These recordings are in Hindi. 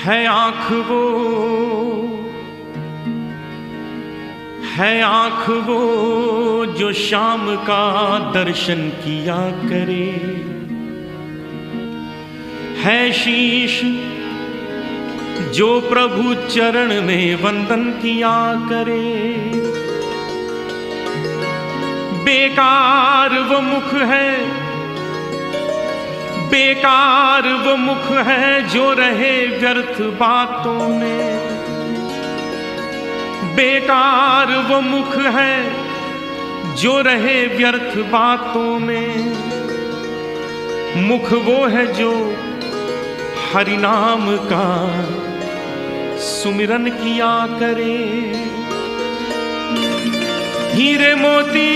है आँख वो जो शाम का दर्शन किया करे, है शीश जो प्रभु चरण में वंदन किया करे। बेकार वो मुख है, बेकार वो मुख है जो रहे व्यर्थ बातों में। बेकार वो मुख है जो रहे व्यर्थ बातों में। मुख वो है जो हरि नाम का सुमिरन किया करे। हीरे मोती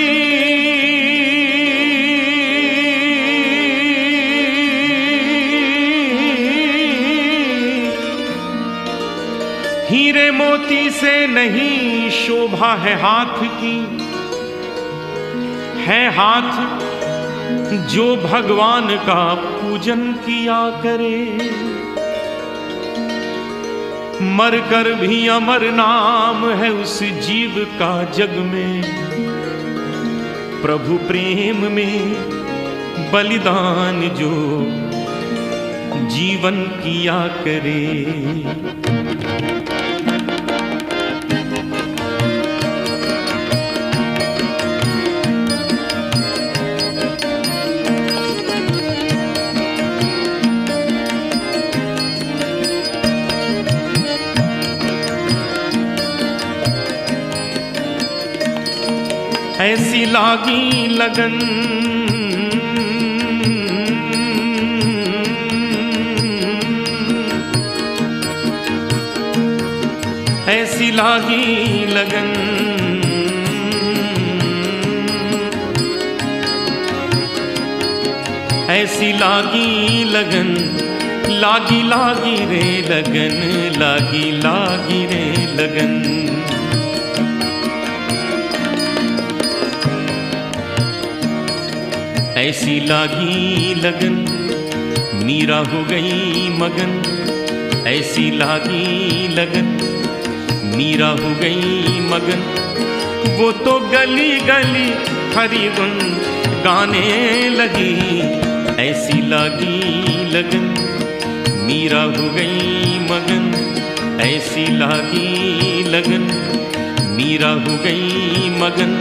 हीरे मोती से नहीं शोभा है हाथ की, है हाथ जो भगवान का पूजन किया करे। मरकर भी अमर नाम है उस जीव का जग में, प्रभु प्रेम में बलिदान जो जीवन किया करे। ऐसी लागी लगन ऐसी लागी लगन, ऐसी लागी लगन, लागी लागी रे लगन, लागी लागी रे लगन। ऐसी लागी लगन मीरा हो गई मगन। ऐसी लागी लगन मीरा हो गई मगन। वो तो गली गली हरि गुन गाने लगी। ऐसी लागी लगन मीरा हो गई मगन। ऐसी लागी लगन मीरा हो गई मगन।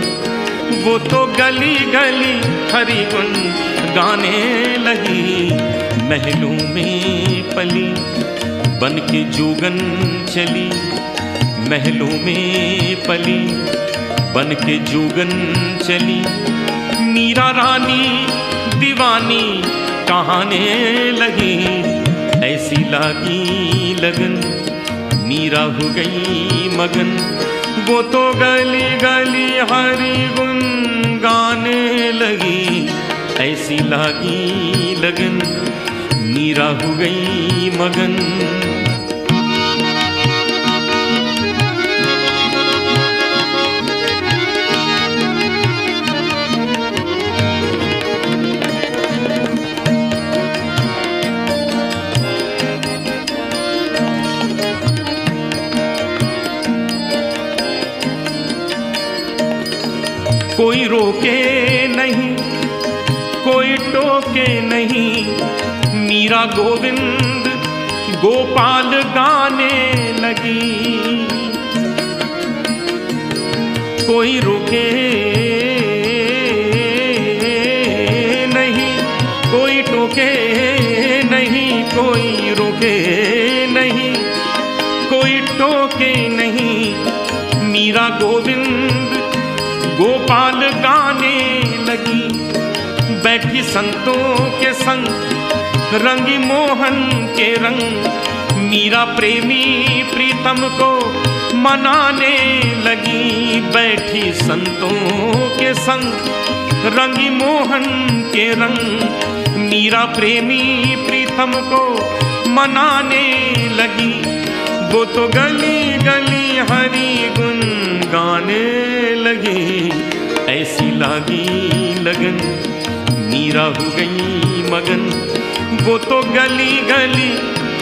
वो तो गली गली हरि गुन गाने लगी। महलों में पली बन के जोगन चली। महलों में पली बन के जोगन चली। मीरा रानी दीवानी कहाने लगी। ऐसी लागी लगन मीरा हो गई मगन। वो तो गली गली हरि गुन गाने लगी। ऐसी लागी लगन मीरा हो गई मगन। कोई रोके नहीं, कोई टोके नहीं। मीरा गोविंद गोपाल गाने लगी। कोई रोके नहीं, कोई टोके नहीं, कोई रोके नहीं, कोई टोके नहीं। मीरा गोविंद गोपाल गाने लगी। बैठी संतों के संग रंगी मोहन के रंग। मीरा प्रेमी प्रीतम को मनाने लगी। बैठी संतों के संग रंगी मोहन के रंग। मीरा प्रेमी प्रीतम को मनाने लगी। वो तो गली गली हरि गुन गाने लगी। ऐसी लागी लगन मीरा हो गई मगन। वो तो गली गली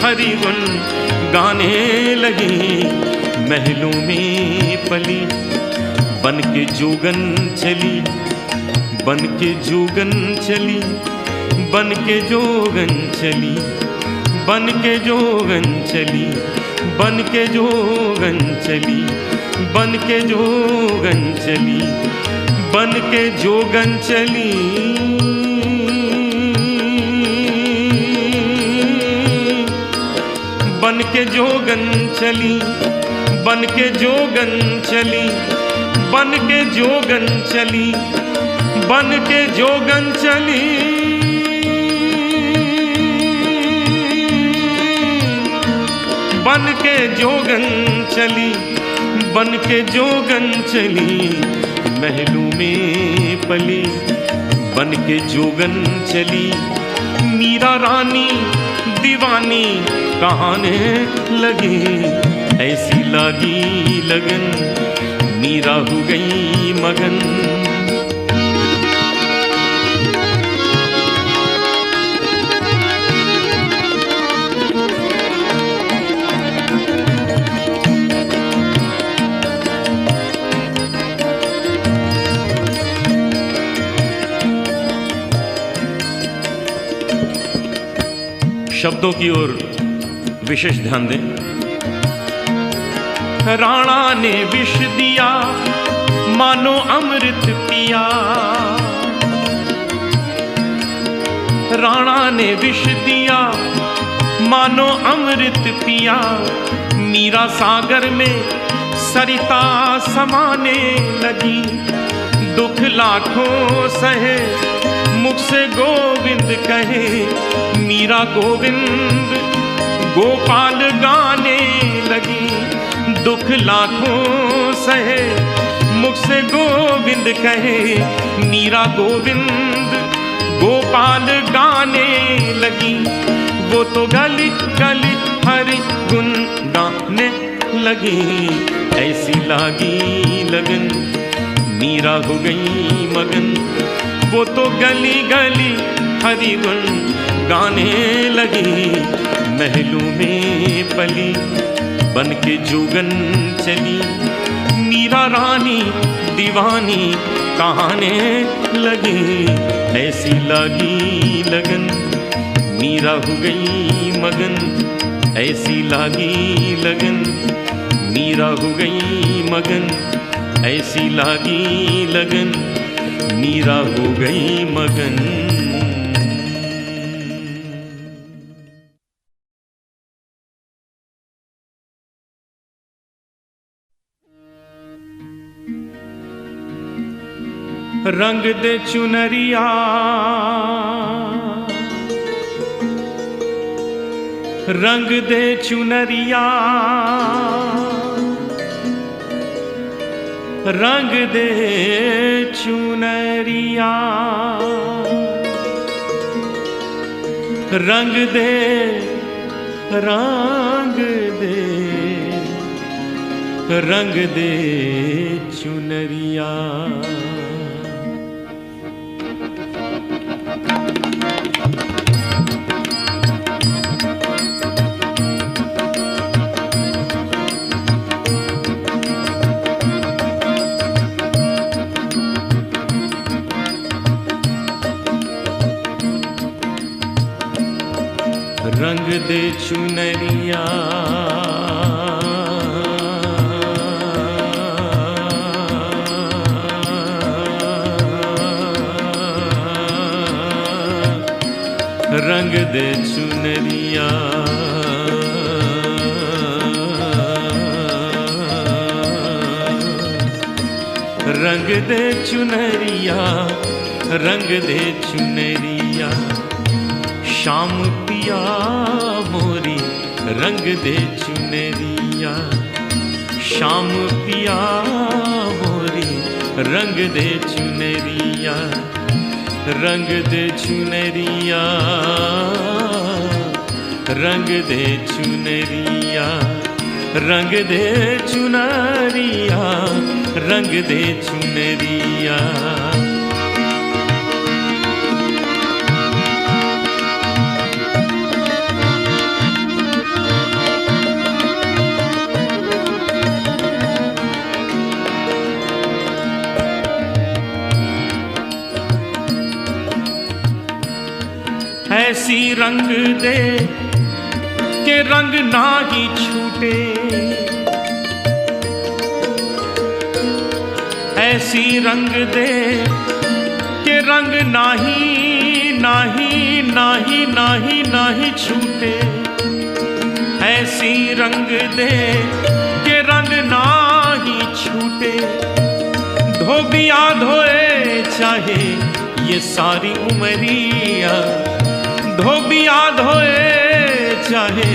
हरि गुण गाने लगी। महलों में पली बन के जोगन चली, बन के जोगन चली, बन के जोगन चली, बन के जोगन चली, बन के जोगन चली, बन के जोगन चली, बन के जोगन चली। बन के जोगन चली, बन के जोगन चली, बन के जोगन चली, बन के जोगन चली। बन के जोगन चली, बन के जोगन चली। महलों में पली बन के जोगन चली। मीरा रानी दीवानी कहाने लगी, ऐसी लगी लगन मीरा हो गई मगन। शब्दों की ओर विशेष ध्यान दें। राणा ने विष दिया मानो अमृत पिया, राणा ने विष दिया मानो अमृत पिया। मीरा सागर में सरिता समाने लगी, दुख लाखों सहे मुख से गोविंद कहे। मीरा गोविंद गोपाल गाने लगी, दुख लाखों सहे मुख से गोविंद कहे। मीरा गोविंद गोपाल गाने लगी, वो तो गली गली हरि गुण गाने लगी। ऐसी लागी लगन मीरा हो गई मगन, वो तो गली गली हरि गुण गाने लगी। महलों में पली बन के जोगन चली, मीरा रानी दीवानी कहाने लगी। ऐसी लागी लगन मीरा हो गई मगन, ऐसी लागी लगन मीरा हो गई मगन, ऐसी लागी लगन मीरा हो गई मगन। रंग दे चुनरिया रंग दे चुनरिया, रंग दे चुनरिया, रंग दे रंग दे रंग दे चुनरिया। रंग दे चुनरिया, रंग दे चुनरिया, रंग दे चुनरिया, रंग दे चुनरिया। श्याम पिया मोरी रंग दे चुनरिया, श्याम पिया मोरी रंग दे चुनरिया, रंग दे चुनरिया, रंग दे चुनरिया, रंग दे चुनरिया, रंग दे चुनरिया। ऐसी रंग दे के रंग ना ही छूटे, ऐसी रंग दे के रंग नाही नाही नाही नाही नाही छूटे, ऐसी रंग दे के रंग नाही छूटे। धोबिया धोए चाहे ये सारी उमरिया, धोबिया धोए चाहे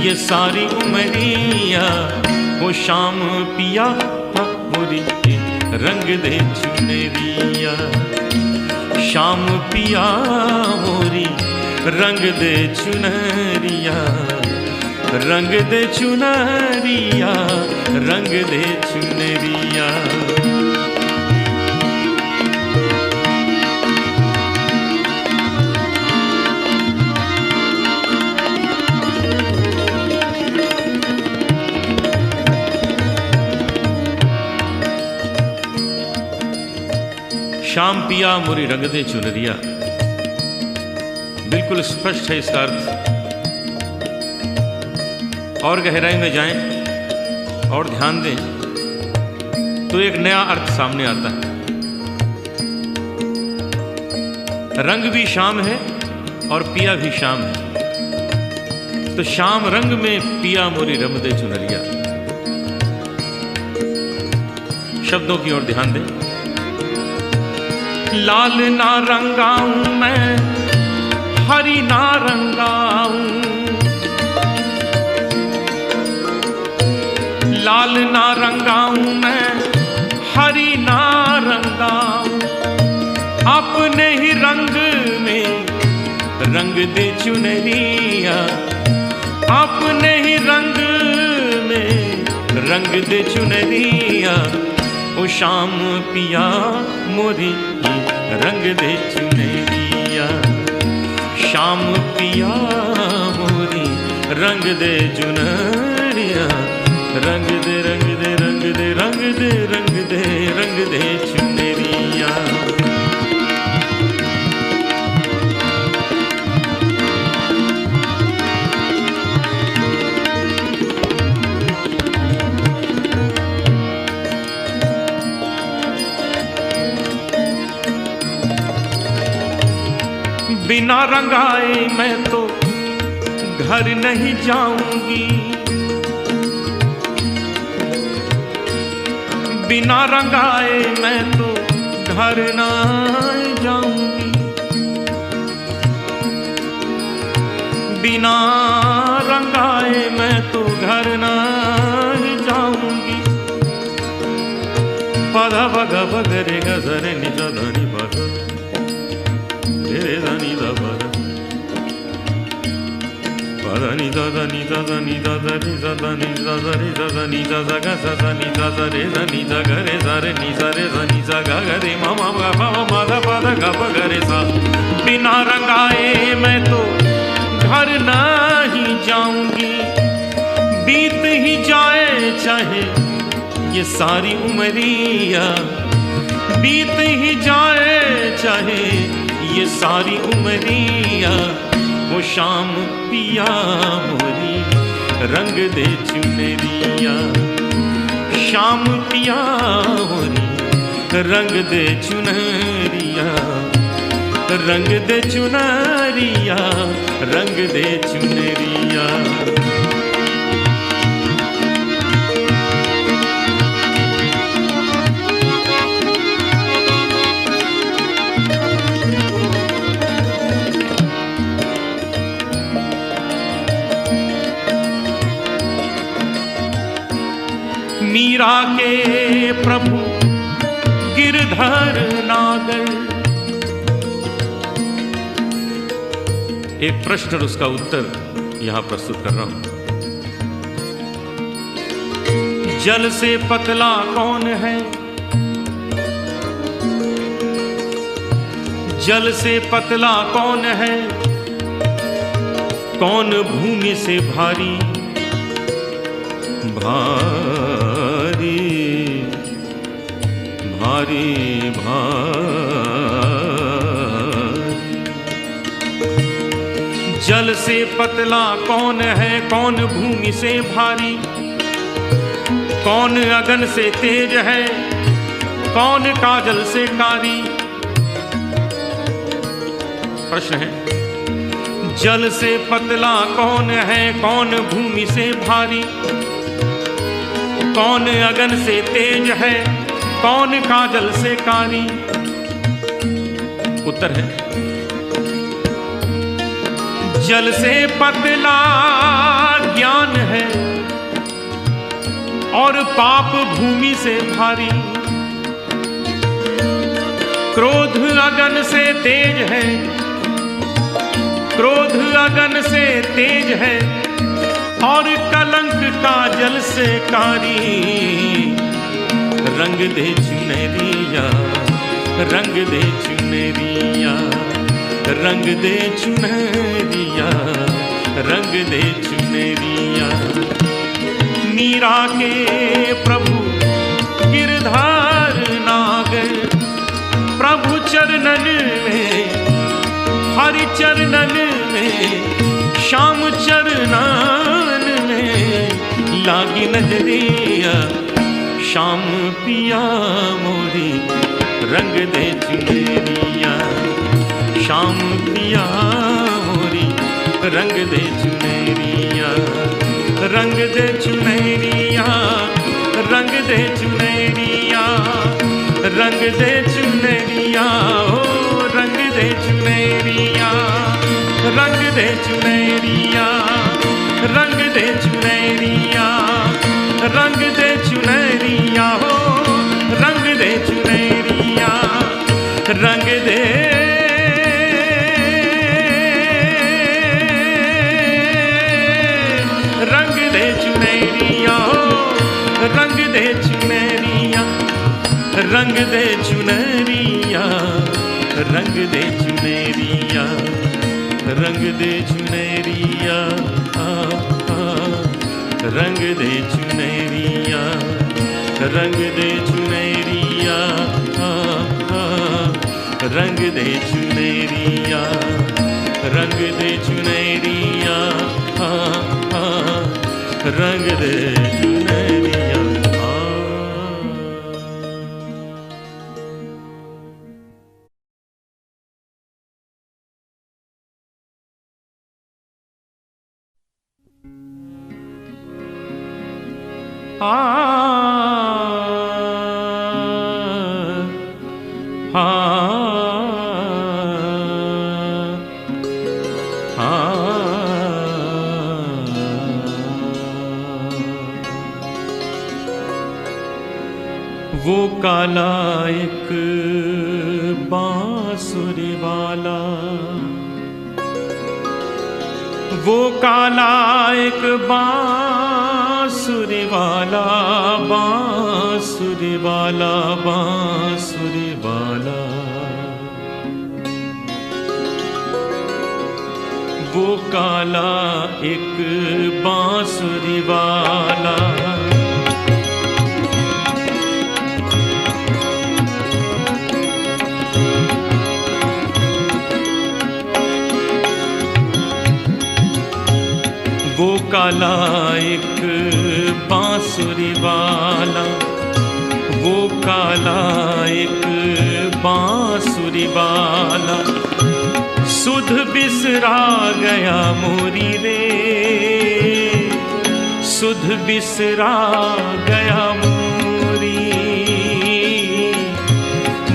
ये सारी उमरिया, वो शाम पिया मोरी रंग दे चुनरिया, शाम पिया मोरी रंग दे चुनरिया, रंग दे चुनरिया, रंग दे चुनरिया। शाम पिया मोरी रंग दे चुनरिया, बिल्कुल स्पष्ट है इसका अर्थ। और गहराई में जाएं और ध्यान दें तो एक नया अर्थ सामने आता है। रंग भी शाम है और पिया भी शाम है, तो शाम रंग में पिया मोरी रंग दे चुनरिया। शब्दों की ओर ध्यान दें। लाल ना रंगाऊं मैं, हरी ना रंगाऊं, लाल ना रंगाऊं मैं, हरी ना रंगाऊं, अपने ही रंग में रंग दे चुनरिया, अपने ही रंग में रंग दे चुनरिया, ओ शाम पिया मोरी रंग दे चुनरिया, शाम पिया मोरी रंग दे चुनरिया, रंग दे रंग दे रंग दे रंग दे रंग दे रंग दे चुनरिया। बिना रंगाए मैं तो घर नहीं जाऊंगी, बिना रंगाए मैं तो घर नहीं जाऊंगी, बिना रंगाए मैं तो घर नहीं जाऊंगी। पधा भगा भगरे गजरे निजा धनी बगा रे धनी दा बगा पधा नि दा नी दा नी दा रे दा नी दा रे दा नी दा गा सा नी दा रे दा नी दा गा रे सा रे नी सा रे दा नी सा गा गा रे मा मा गा मा मा दा पा दा गा गा रे सा। बिना रंगाए मैं तो घर नहीं जाऊंगी, बीत ही जाए चाहे ये सारी उमरिया, बीत ही जाए चाहे ये सारी उमरिया, वो शाम पिया मोरी रंग दे चुनरिया, शाम पिया मोरी रंग दे चुनरिया, रंग दे चुनरिया, रंग दे चुनरिया। मीरा के प्रभु गिरधर नागर। एक प्रश्न और उसका उत्तर यहां प्रस्तुत कर रहा हूं। जल से पतला कौन है, जल से पतला कौन है, कौन भूमि से भारी भारी भारी भारी। जल से पतला कौन है, कौन भूमि से भारी, कौन अगन से तेज है, कौन काजल से कारी। प्रश्न है, जल से पतला कौन है, कौन भूमि से भारी, कौन अगन से तेज है, कौन काजल से कारी। उत्तर है, जल से पतला ज्ञान है और पाप भूमि से भारी, क्रोध अगन से तेज है, क्रोध अगन से तेज है और कलंक काजल से कारी। रंग दे चुनरिया, रंग दे चुनरिया, रंग दे चुनरिया, रंग दे चुनरिया। मीरा के प्रभु गिरधार नागर, प्रभु चरणन में, हरि चरणन में, श्याम चरणन में लागी नजरिया। श्याम पिया मोरी रंग दे चुनरिया, श्याम पिया मोरी रंग दे चुनरिया, रंग दे चुनरिया, रंग दे चुनरिया, रंग दे चुनरिया, ओ रंग दे चुनरिया, रंग दे चुनरिया, रंग दे चुनरिया, रंग दे चुनरिया, हो रंग दे चुनरिया, रंग दे चुनरिया, हो रंग दे चुनरिया, रंग दे चुनरिया, रंग दे चुनरिया, रंग दे चुनरिया, रंग दे चुनरिया, रंग दे चुनरिया, रंग दे चुनरिया, रंग दे चुनरिया, रंग दे चुनरिया। वो काला एक बांसुरी वाला, वो काला एक बांसुरी वाला, बांसुरी वाला, बांसुरी वाला। वो काला एक बांसुरी वाला, वो काला एक बांसुरी वाला, वो काला एक बांसुरी वाला। सुध बिसरा गया मोरी रे, सुध बिसरा गया मोरी।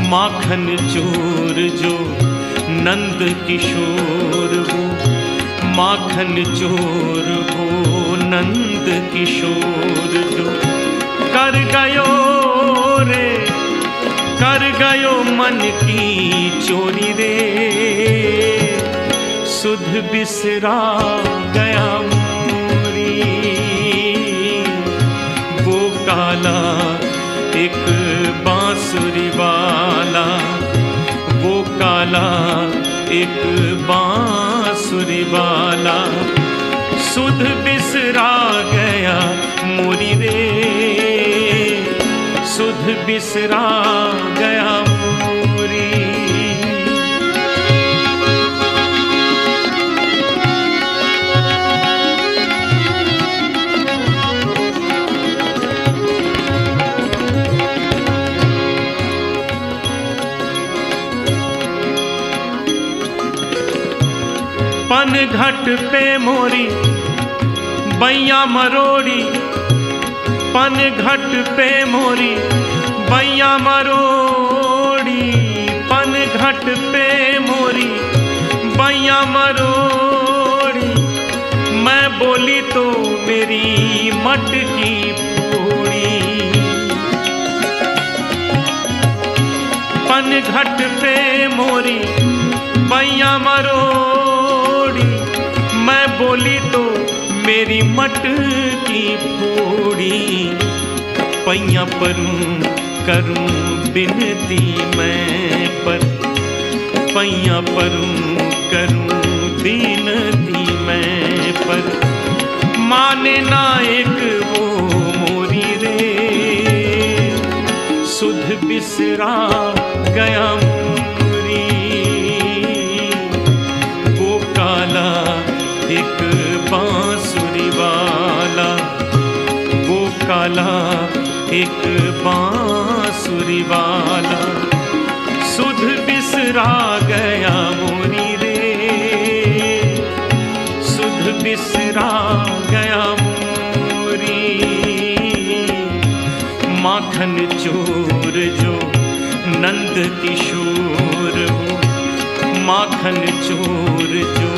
माखन चोर जो नंद किशोर वो, माखन चोर वो नंद किशोर जो कर गयो रे, कर गयो मन की चोरी रे। सुध बिसरा गया मोरी, वो काला एक बांसुरी वाला, वो काला एक बांसुरी वाला। सुध बिसरा गया मोरी रे, सुध बिसरा गया मोरी। पन घट पे मोरी बैया मरोड़ी, पन घट पे मोरी बैया मरोड़ी, पन घट पे मोरी बैया मरोड़ी। मैं बोली तो मेरी मटकी फोड़ी, पन घट पे मोरी बैया मरोड़ी। मैं बोली तो मेरी मटकी फोड़ी। पैया परूं करूं बिनती मैं पर, पैया परूं करूं बिनती मैं पर। माने ना एक वो मोरी रे, सुध बिसरा गया मोरी। वो काला एक बांसुरी वाला, वो काला एक बांसुरी वाला। सुध बिसरा गया मोरी रे, सुध बिसरा गया मोरी। माखन चोर जो नंद किशोर हो, माखन चोर जो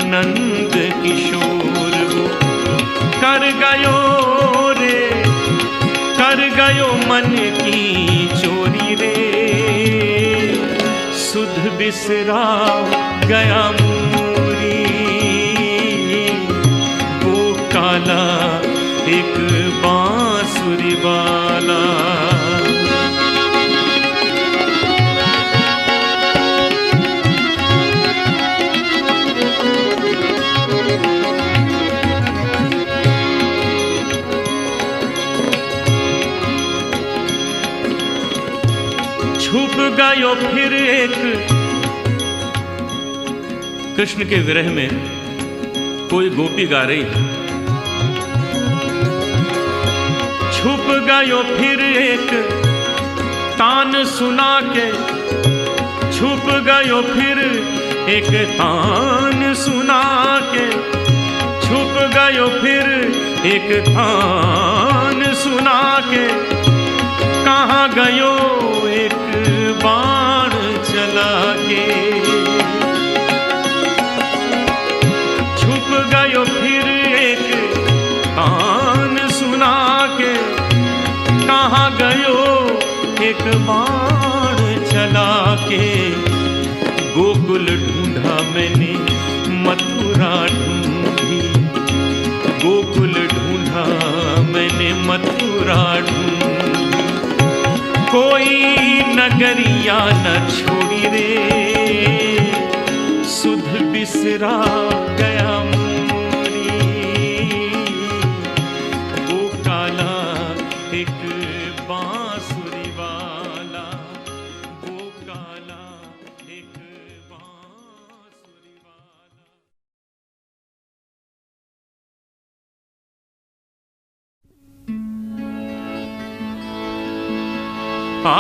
नंद किशोर हो। कर गयो रे, कर गयो मन की चोरी रे। सुध बिसरा गया मोरी, वो काला एक बांसुरी वाला। छुप गयो फिर एक, कृष्ण के विरह में कोई गोपी गा रही है। छुप गयो फिर एक तान सुना के, छुप गयो फिर एक तान सुना के। छुप गयो फिर एक तान सुना के। कहाँ गयो एक बाण चला के। छुप गयो फिर एक तान सुना के। कहाँ गयो एक बाण चला के। गोकुल ढूंढा मैंने मथुरा ढूंढी, गोकुल ढूंढा मैंने मथुरा ढूंढी। कोई नगरिया न छोड़ी रे, सुध बिसरा गया मोरी। वो काला एक बांसुरी वाला, वो काला एक बांसुरी वाला। आ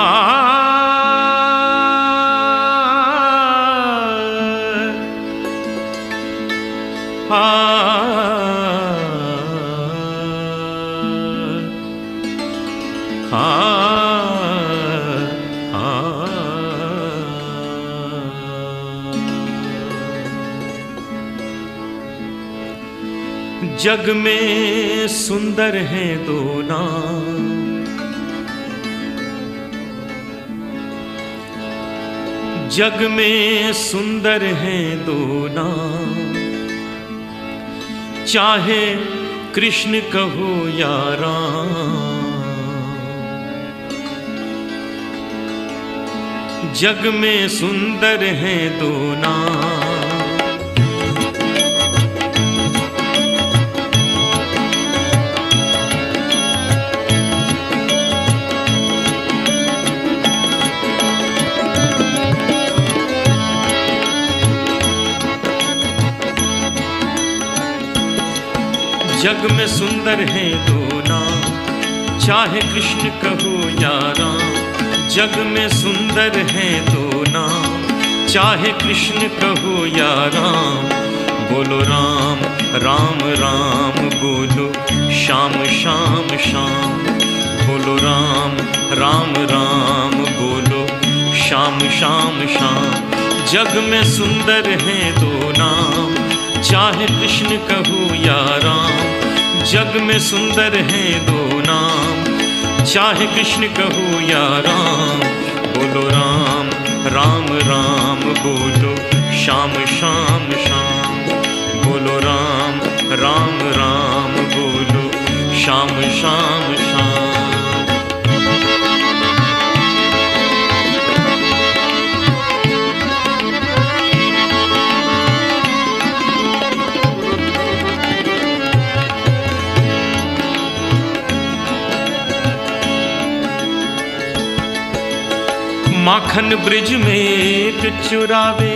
जग में सुंदर हैं दो नाम, जग में सुंदर हैं दो नाम। चाहे कृष्ण कहो या राम, जग में सुंदर हैं दो नाम। जग में सुंदर हैं दो नाम, चाहे कृष्ण कहो या राम। जग में सुंदर हैं दो नाम, चाहे कृष्ण कहो या राम। बोलो राम राम राम बोलो श्याम श्याम श्याम, बोलो राम राम राम बोलो श्याम श्याम श्याम। जग में सुंदर हैं दो नाम, चाहे कृष्ण कहूँ या राम। जग में सुंदर हैं दो नाम, चाहे कृष्ण कहूँ या राम। बोलो राम राम राम बोलो श्याम श्याम श्याम, बोलो राम राम राम बोलो श्याम श्याम श्याम। माखन ब्रिज में एक चुरावे,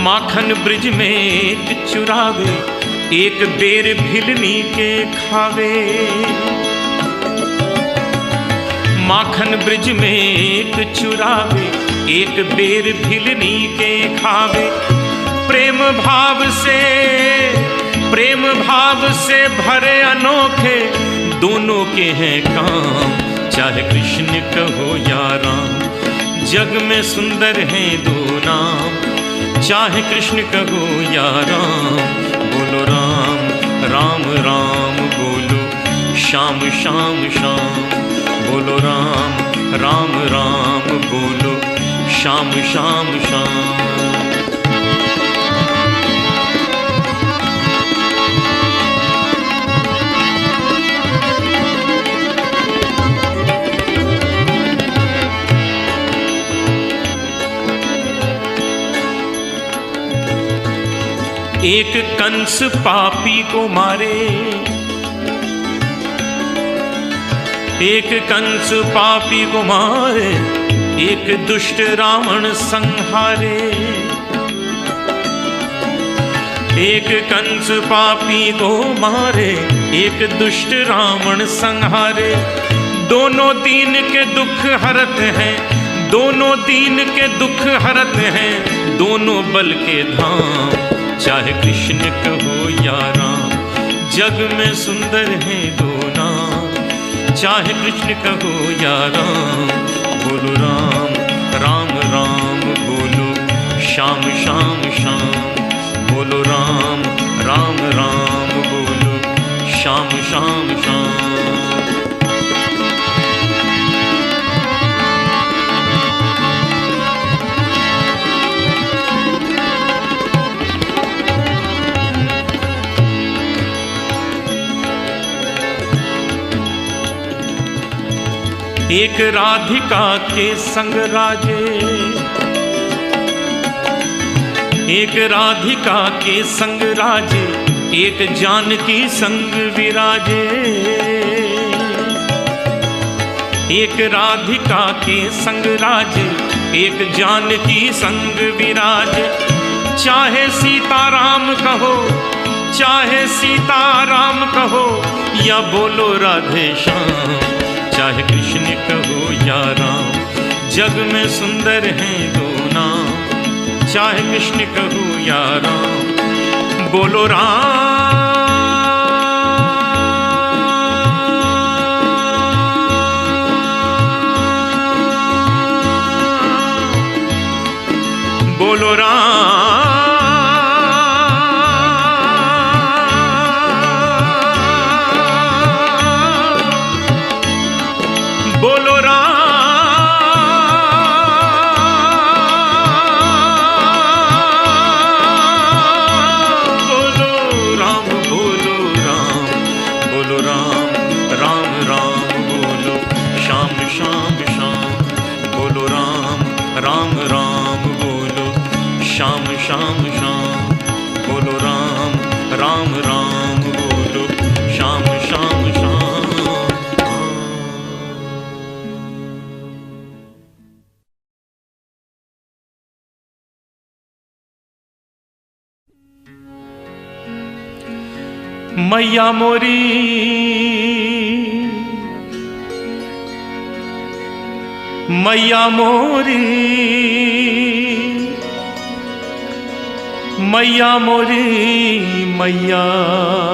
माखन ब्रिज में एक चुरावे, एक बेर भिलनी के खावे। माखन ब्रिज में एक चुरावे, एक बेर भिलनी के खावे। प्रेम भाव से भरे अनोखे दोनों के हैं काम, चाहे कृष्ण कहो या राम। जग में सुंदर हैं दो नाम, चाहे कृष्ण कहो या राम। बोलो राम राम राम बोलो श्याम श्याम श्याम, बोलो राम राम राम बोलो श्याम श्याम श्याम। एक कंस पापी को मारे, एक कंस पापी को मारे, एक दुष्ट रावण संहारे। एक कंस पापी को मारे, एक दुष्ट रावण संहारे। दोनों दीन के दुख हरत हैं, दोनों दीन के दुख हरत हैं, दोनों बल के धाम, चाहे कृष्ण कहो या राम। जग में सुंदर हैं दो नाम, चाहे कृष्ण कहो या राम। बोलो राम राम राम बोलो श्याम श्याम श्याम, बोलो राम राम राम बोलो श्याम श्याम श्याम। एक राधिका के संग राजे, एक राधिका के संग राजे, एक जानकी संग विराजे। एक राधिका के संग राजे, एक जानकी संग विराजे। चाहे सीताराम कहो, चाहे सीताराम कहो, या बोलो राधे श्याम, चाहे कृष्ण कहो या राम। जग में सुंदर हैं दो नाम, चाहे कृष्ण कहो या राम। बोलो राम बोलो राम बोलो राम बोलो राम बोलो राम बोलो राम राम राम बोलो श्याम श्याम श्याम बोलो राम राम राम बोलो श्याम श्याम श्याम बोलो राम राम राम बोलो श्याम श्याम श्याम। मैया मोरी मैया मोरी मैया मोरी मैया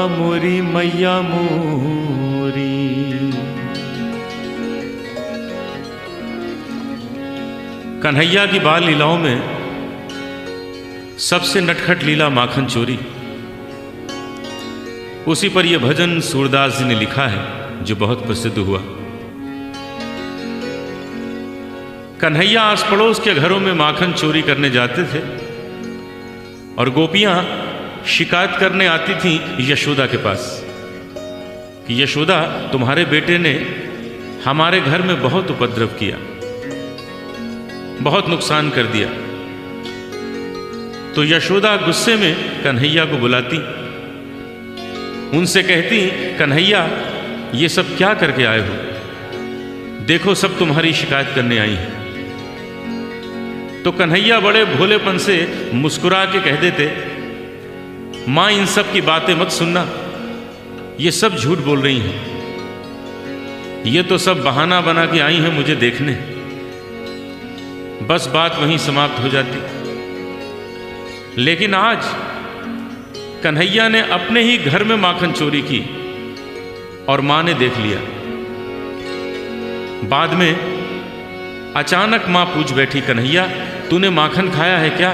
मोरी मैया मोरी। कन्हैया की बाल लीलाओं में सबसे नटखट लीला माखन चोरी। उसी पर यह भजन सूरदास जी ने लिखा है जो बहुत प्रसिद्ध हुआ। कन्हैया आस पड़ोस के घरों में माखन चोरी करने जाते थे और गोपियां शिकायत करने आती थीं यशोदा के पास कि यशोदा, तुम्हारे बेटे ने हमारे घर में बहुत उपद्रव किया, बहुत नुकसान कर दिया। तो यशोदा गुस्से में कन्हैया को बुलाती, उनसे कहती, कन्हैया ये सब क्या करके आए हो? देखो सब तुम्हारी शिकायत करने आई हैं। तो कन्हैया बड़े भोलेपन से मुस्कुरा के कह देते, माँ इन सब की बातें मत सुनना, ये सब झूठ बोल रही हैं, ये तो सब बहाना बना के आई हैं मुझे देखने। बस बात वहीं समाप्त हो जाती। लेकिन आज कन्हैया ने अपने ही घर में माखन चोरी की और मां ने देख लिया। बाद में अचानक मां पूछ बैठी, कन्हैया तूने माखन खाया है क्या?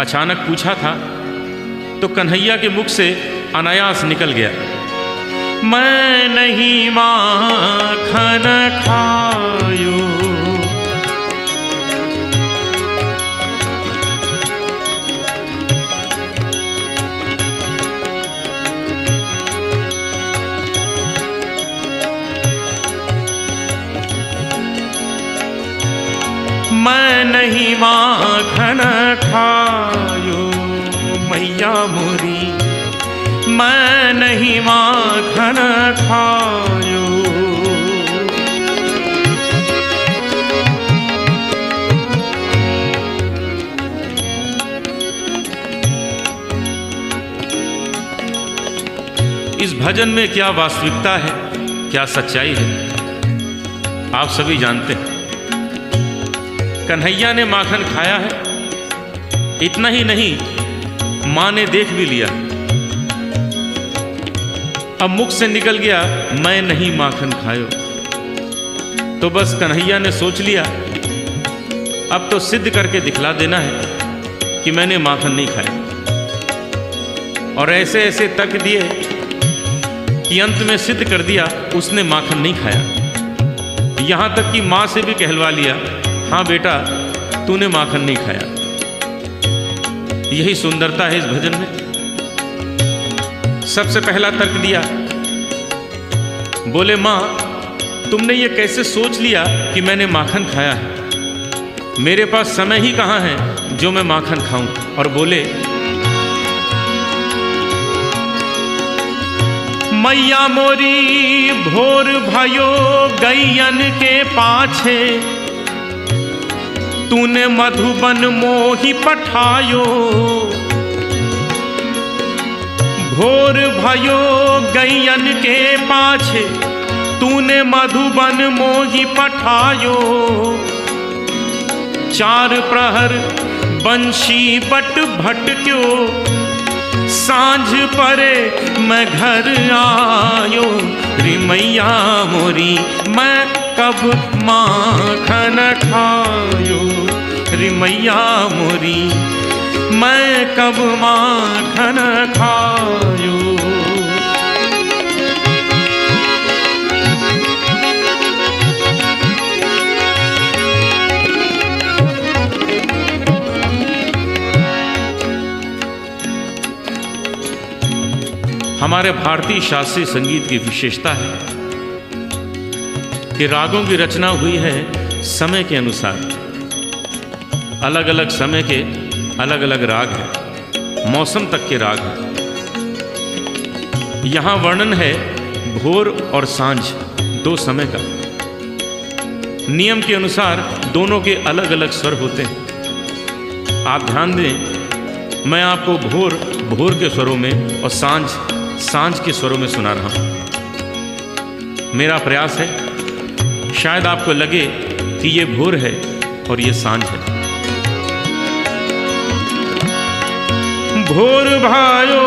अचानक पूछा था तो कन्हैया के मुख से अनायास निकल गया, मैं नहीं माखन खायो। मैं नहीं माखन खायो मैया मोरी, मैं नहीं माखन खायो। इस भजन में क्या वास्तविकता है, क्या सच्चाई है, आप सभी जानते हैं। कन्हैया ने माखन खाया है, इतना ही नहीं मां ने देख भी लिया। अब मुख से निकल गया, मैं नहीं माखन खायो। तो बस कन्हैया ने सोच लिया, अब तो सिद्ध करके दिखला देना है कि मैंने माखन नहीं खाया। और ऐसे ऐसे तक दिए कि अंत में सिद्ध कर दिया उसने माखन नहीं खाया। यहां तक कि मां से भी कहलवा लिया, हाँ बेटा तूने माखन नहीं खाया। यही सुंदरता है इस भजन में। सबसे पहला तर्क दिया, बोले मां तुमने ये कैसे सोच लिया कि मैंने माखन खाया है? मेरे पास समय ही कहाँ है जो मैं माखन खाऊं। और बोले, मैया मोरी भोर भयो गैयन के पाछे, तूने मधुबन मोही पठायो। भोर भयो गैयन के पाछे, तूने मधुबन मोही पठायो। चार प्रहर बंशी बट भटक्यो, सांझ परे मैं घर आयो। रे मैया मोरी मैं कब माखन खायो, रे मैया मोरी मैं कब माखन खायो। हमारे भारतीय शास्त्रीय संगीत की विशेषता है कि रागों की रचना हुई है समय के अनुसार। अलग अलग समय के अलग अलग राग हैं, मौसम तक के राग हैं। यहाँ वर्णन है भोर और सांझ दो समय का। नियम के अनुसार दोनों के अलग अलग स्वर होते हैं। आप ध्यान दें, मैं आपको भोर भोर के स्वरों में और सांझ सांझ के स्वरों में सुना रहा हूँ। मेरा प्रयास है शायद आपको लगे कि ये भोर है और ये सांझ है। भोर भायो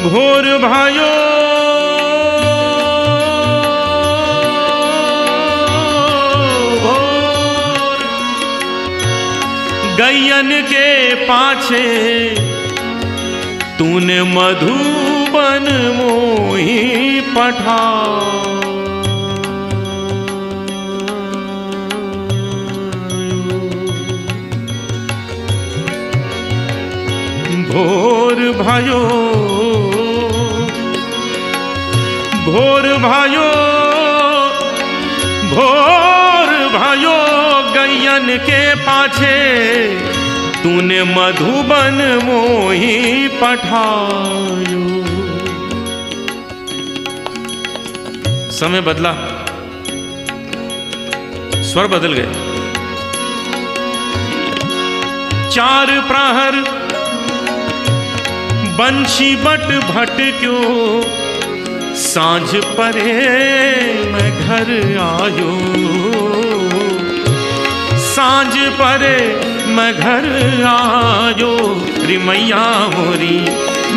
भोर भायो भोर गैयन के पाछे तूने मधुबन मोही पठा भोर भायो भोर भायो भोर भायो गैयन के पाछे तूने मधुबन मोही पठायो। समय बदला, स्वर बदल गए। चार प्रहर बंशी बट भट क्यों सांझ परे मैं घर आयो। सांझ परे मैं घर आयो रे मैया मोरी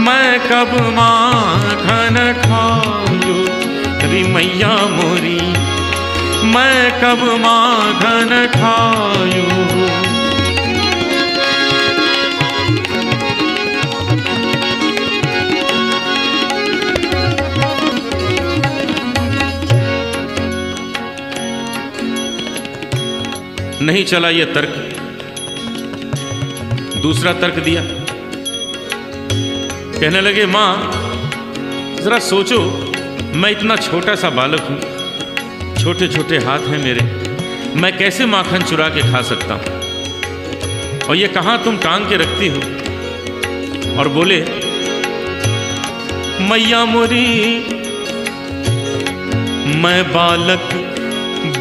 मैं कब माखन खायो। रे मैया मोरी मैं कब माखन खायो। नहीं चला ये तर्क, दूसरा तर्क दिया। कहने लगे माँ जरा सोचो, मैं इतना छोटा सा बालक हूँ, छोटे छोटे हाथ हैं मेरे, मैं कैसे माखन चुरा के खा सकता हूँ। और ये कहाँ तुम टांग के रखती हो। और बोले मैया मोरी मैं बालक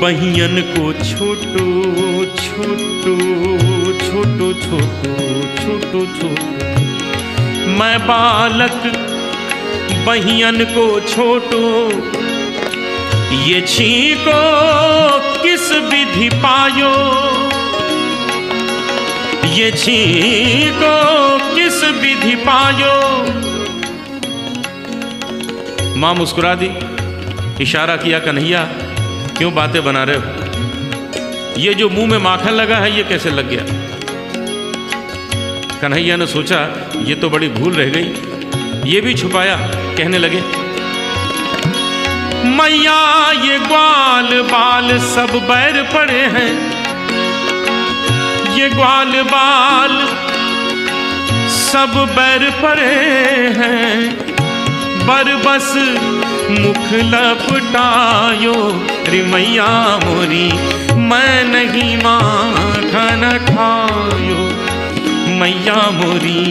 बहियन को छोटो छोटो छोटो छोटो छोटो छोटो मैं बालक बहियन को छोटो ये छीको किस विधि पायो। ये छीको किस विधि पायो। मां मुस्कुरा दी, इशारा किया कन्हैया क्यों बातें बना रहे हो, ये जो मुंह में माखन लगा है ये कैसे लग गया। कन्हैया ने सोचा ये तो बड़ी भूल रह गई, ये भी छुपाया। कहने लगे मैया ये ग्वाल बाल सब बैर पड़े हैं। ये ग्वाल बाल सब बैर पड़े हैं। बरबस मुख लपटायो रे मैया मोरी मैं नहीं माखन खायो। मैया मोरी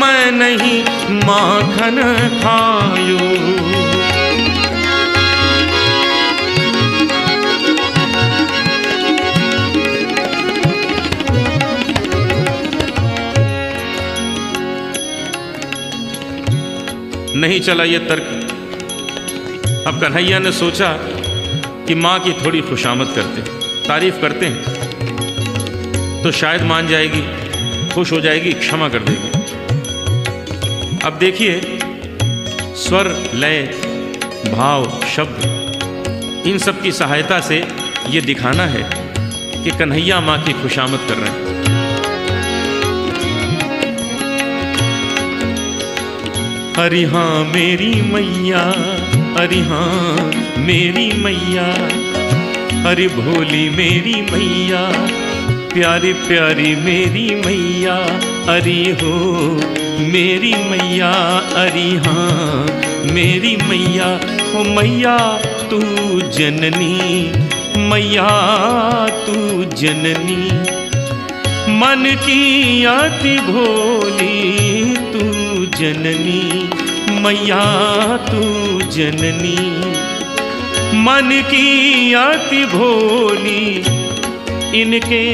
मैं नहीं माखन खायो। नहीं चला ये तर्क। अब कन्हैया ने सोचा कि माँ की थोड़ी खुशामद करते, तारीफ करते हैं तो शायद मान जाएगी, खुश हो जाएगी, क्षमा कर देगी। अब देखिए स्वर, लय, भाव, शब्द, इन सब की सहायता से ये दिखाना है कि कन्हैया माँ की खुशामद कर रहे हैं। अरे हाँ मेरी मैया, अरे हाँ मेरी मैया, अरे भोली मेरी मैया, प्यारी प्यारी मेरी मैया, अरे हो मेरी मैया, अरे हाँ मेरी मैया। हो मैया तू जननी, मैया तू जननी, मन की अति भोली तू जननी, मैया तू जननी, मन की अति भोली। इनके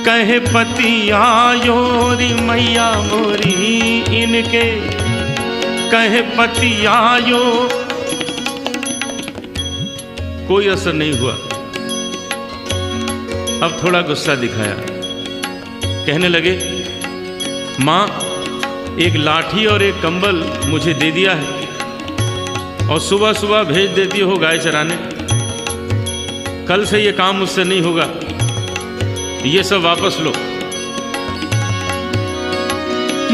कहे पति आयो रे मैया मोरी, इनके कहे पति आयो। कोई असर नहीं हुआ। अब थोड़ा गुस्सा दिखाया, कहने लगे माँ एक लाठी और एक कंबल मुझे दे दिया है और सुबह सुबह भेज देती हो गाय चराने। कल से ये काम मुझसे नहीं होगा, ये सब वापस लो।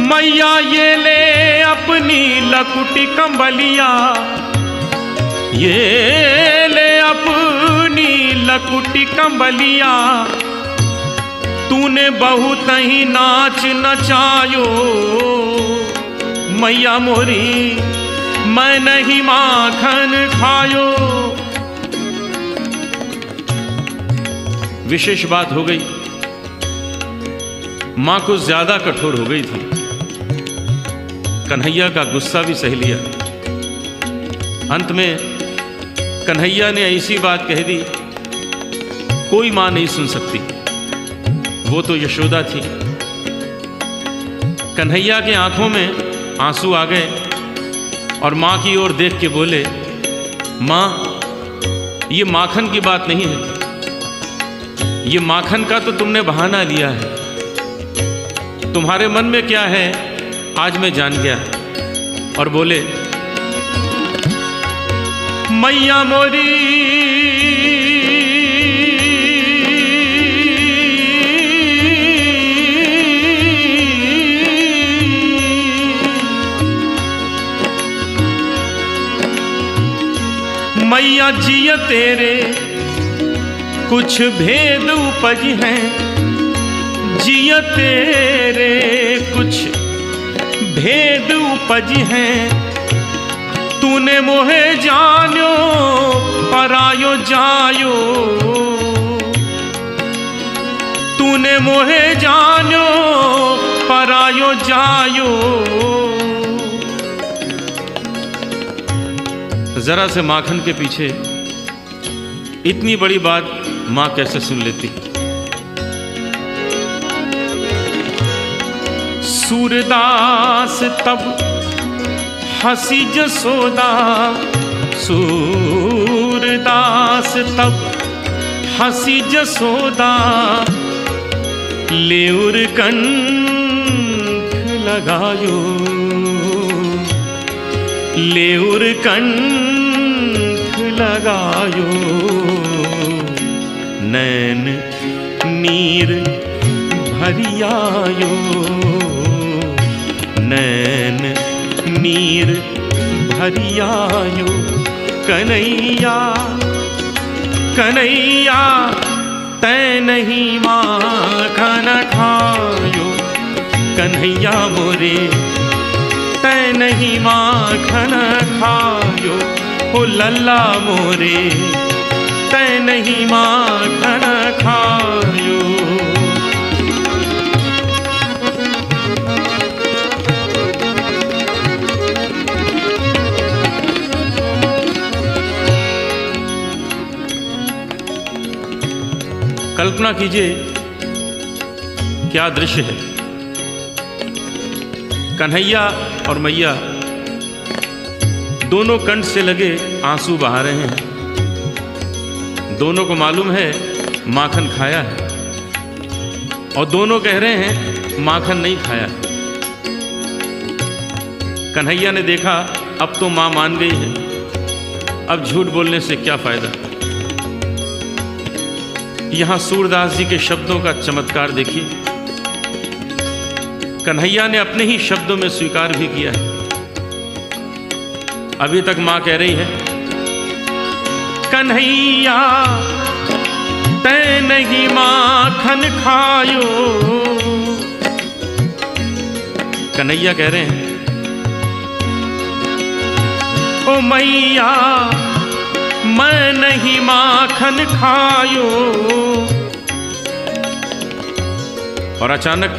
मैया ये ले अपनी लकुटी कंबलिया, ये ले अपनी लकुटी कंबलिया, तूने बहुत ही नाच नचायो मैया मोरी, मैं नहीं माखन खायो। विशेष बात हो गई, मां कुछ ज्यादा कठोर हो गई थी। कन्हैया का गुस्सा भी सह लिया। अंत में कन्हैया ने ऐसी बात कह दी, कोई मां नहीं सुन सकती, वो तो यशोदा थी। कन्हैया के आंखों में आंसू आ गए और मां की ओर देख के बोले, मां ये माखन की बात नहीं है, ये माखन का तो तुमने बहाना लिया है। तुम्हारे मन में क्या है आज मैं जान गया। और बोले मैया मोरी मैया जिया तेरे कुछ भेद उपज हैं, जिया तेरे कुछ भेद उपज हैं, तूने मोहे जानो परायो जायो, तूने मोहे जानो परायो जायो। जरा से माखन के पीछे इतनी बड़ी बात मां कैसे सुन लेती। सूरदास तब हंसी जसोदा, सूरदास तब हंसी जसोदा, लेउर कंठ लगायो, लेउर कंठ लगायो, नैन नीर भरियायो, नैन नीर भरियायो। कन्हैया कन्हैया तै नहीं माखन खायो, कन्हैया मोरे तै नहीं माखन खायो, ओ लल्ला मोरे तै नहीं माखन खायो। कल्पना कीजिए क्या दृश्य है। कन्हैया और मैया दोनों कंठ से लगे आंसू बहा रहे हैं। दोनों को मालूम है माखन खाया है और दोनों कह रहे हैं माखन नहीं खाया। कन्हैया ने देखा अब तो मां मान गई है, अब झूठ बोलने से क्या फायदा। यहां सूरदास जी के शब्दों का चमत्कार देखिए। कन्हैया ने अपने ही शब्दों में स्वीकार भी किया है। अभी तक मां कह रही है कन्हैया तै नहीं माखन खायो, कन्हैया कह रहे हैं ओ मैया मैं नहीं माखन खायो। और अचानक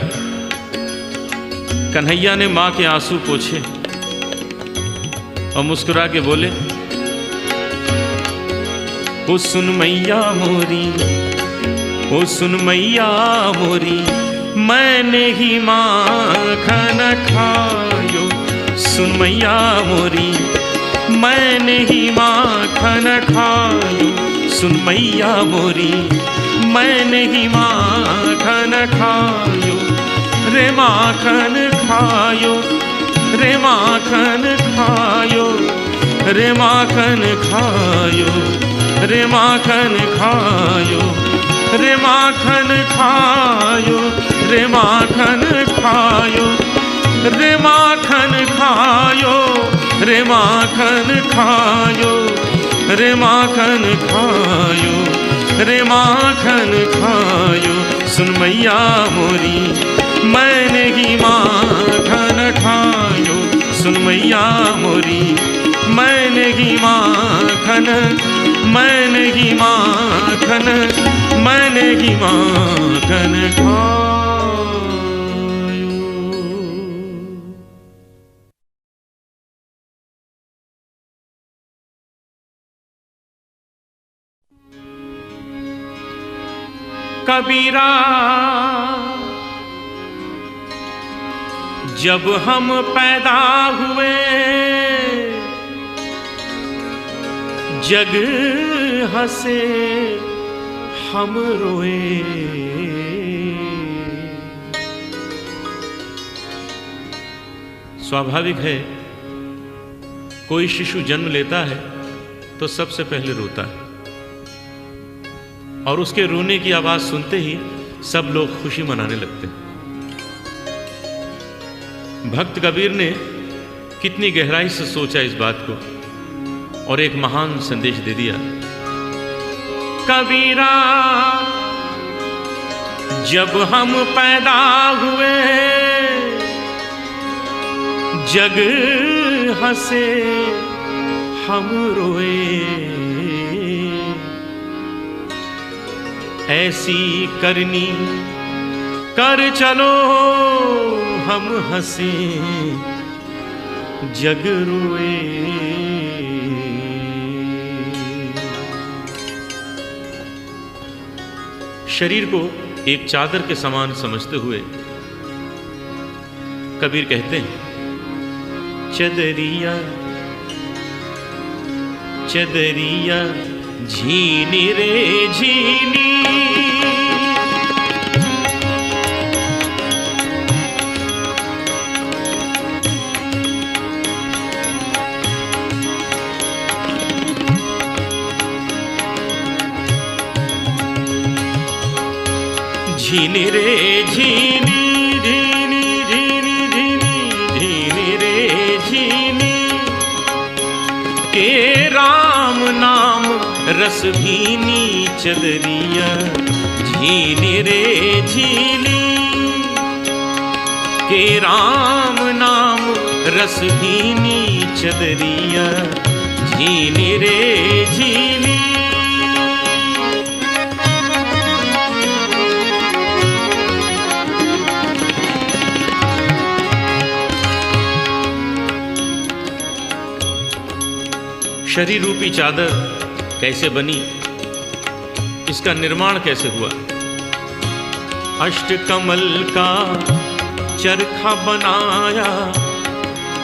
कन्हैया ने मां के आंसू पोंछे और मुस्कुरा के बोले ओ सुन मैया मोरी, ओ सुन मैया मोरी मैंने ही माखन खायो, सुन मैया मोरी मैंने ही माखन खायो। सुन मैया मोरी, मैं नहीं माखन खायो रे माखन खायो रे माखन खायो रे माखन खायो रे माखन खायो रे माखन खायो रे माखन खायो रे माखन खायो रे माखन खायो रे माखन खायो रे माखन खायो। सुन मैया मोरी, मैं नहीं माखन खायो, सुन मैया मोरी, मैं नहीं माखन, मैं नहीं माखन, मैं नहीं माखन खायो। कबीरा जब हम पैदा हुए जग हंसे हम रोए, स्वाभाविक है कोई शिशु जन्म लेता है तो सबसे पहले रोता है और उसके रोने की आवाज सुनते ही सब लोग खुशी मनाने लगते हैं। भक्त कबीर ने कितनी गहराई से सोचा इस बात को और एक महान संदेश दे दिया। कबीरा जब हम पैदा हुए जग हंसे हम रोए, ऐसी करनी कर चलो हम हंसे जग रोए। शरीर को एक चादर के समान समझते हुए कबीर कहते हैं, चदरिया चदरिया झीनी रे झीनी, झीनी रे झीनी झीनी झीनी झीनी झीनी रे झीनी, के राम नाम रस भीनी चदरिया झीनी रे झीनी, के राम नाम रस भीनी चदरिया झीनी रे झीनी। शरीर रूपी चादर कैसे बनी, इसका निर्माण कैसे हुआ? अष्टकमल का चरखा बनाया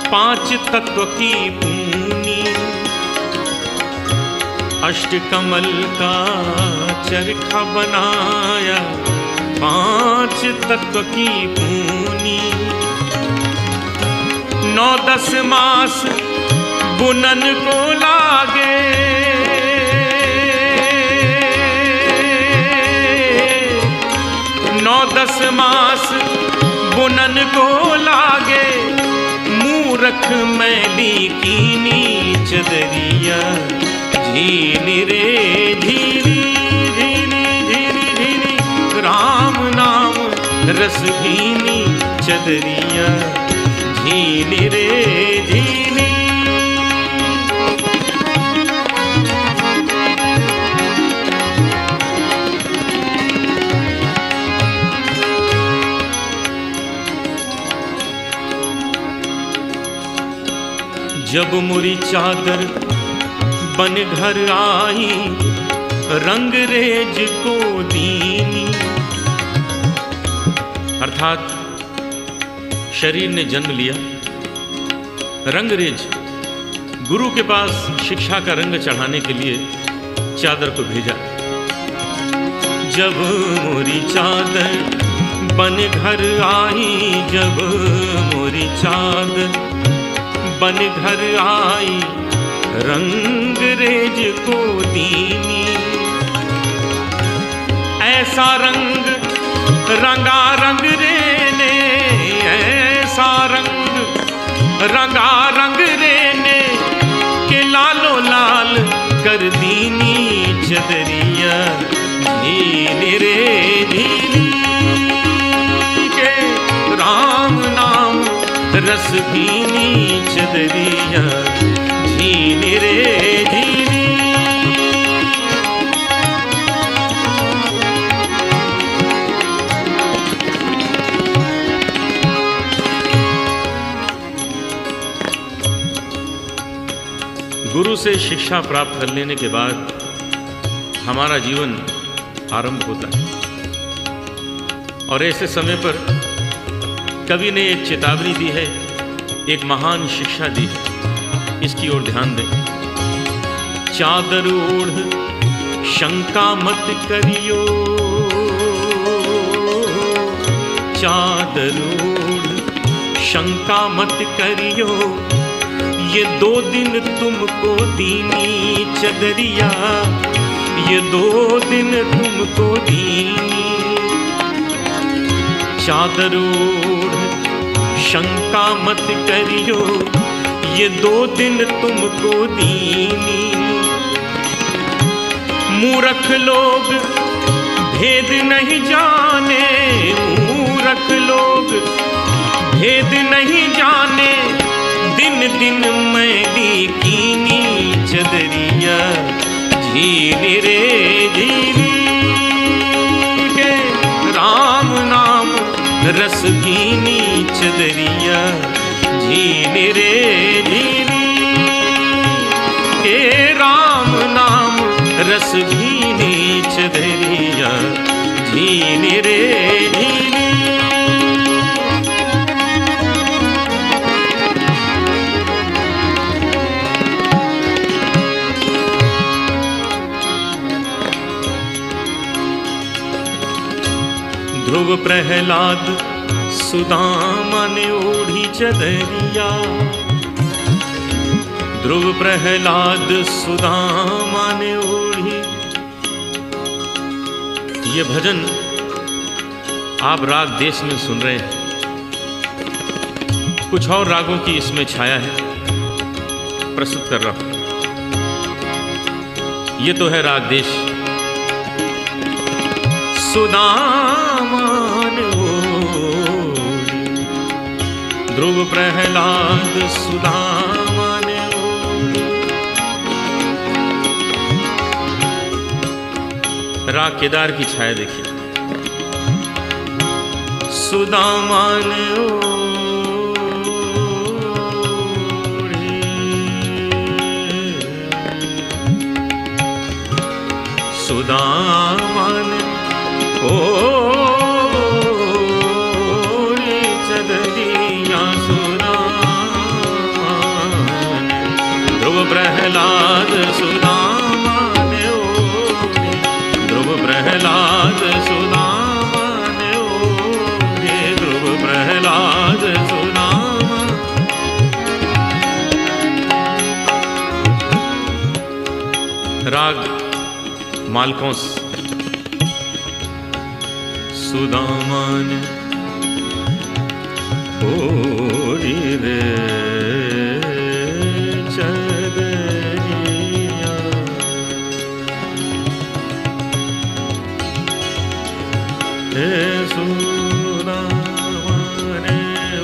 5 तत्व की पूनी, अष्टकमल का चरखा बनाया 5 तत्व की पूनी, 9-10 मास बुनन को लागे, 9-10 मास बुनन को लागे, मूरख मैली कीनी चदरिया झीनी रे झीनी झीनी झीनी झीनी, राम नाम रस भीनी चदरिया झीनी रे झीनी। जब मुरी चादर बन घर आई रंग रेज को दीनी, अर्थात शरीर ने जन्म लिया, रंगरेज गुरु के पास शिक्षा का रंग चढ़ाने के लिए चादर को भेजा। जब मोरी चादर बन घर आई, जब मोरी चादर बन घर आई, रंग रेज को दीनी। ऐसा रंग रंगा रंग रे ने, ऐसा रंग रंगा रंग रे ने, के लालो लाल कर दीनी चदरिया झीनी रे झीनी। के राम नाम रस भीनी चदरिया झीनी रे झीनी। गुरु से शिक्षा प्राप्त कर लेने के बाद हमारा जीवन आरंभ होता है, और ऐसे समय पर कवि ने एक चेतावनी दी है, एक महान शिक्षा दी है, इसकी ओर ध्यान दें। चादर ओढ़ शंका मत करियो, चादर ओढ़ शंका मत करियो, ये 2 दिन तुमको दीनी चदरिया, ये 2 दिन तुमको दीनी। चादर ओढ़ शंका मत करियो, ये 2 दिन तुमको दीनी। मूर्ख लोग भेद नहीं जाने, मूर्ख लोग भेद नहीं जाने, दिन दिन मैली कीनी चदरिया झीनी रे झीनी। के राम नाम रस भीनी चदरिया झीनी रे झीनी। के राम नाम रस भीनी चदरिया झीनी रे झीनी। ध्रुव प्रहलाद सुदामा ने ओढ़ी चदरिया, ध्रुव प्रहलाद सुदामा ने ओढ़ी। ये भजन आप राग देश में सुन रहे हैं, कुछ और रागों की इसमें छाया है, प्रस्तुत कर रहा हूं। ये तो है राग देश। सुदामा ने ओढ़ी, ध्रुव प्रहलाद सुदामा ने ओढ़ी। राग केदार की छाया देखिए। सुदामा ने ओढ़ी, सुदामा ने ओढ़ी चदरिया सुदामा ने। ध्रुव प्रहलाद सुदामा ने ओढ़ी, ध्रुव प्रहलाद सुदामा ने ओढ़ी, ध्रुव प्रहलाद सुदामा। राग मालकों सुदामा ने ओढ़ी रे चदरिया, हे सुदामा ने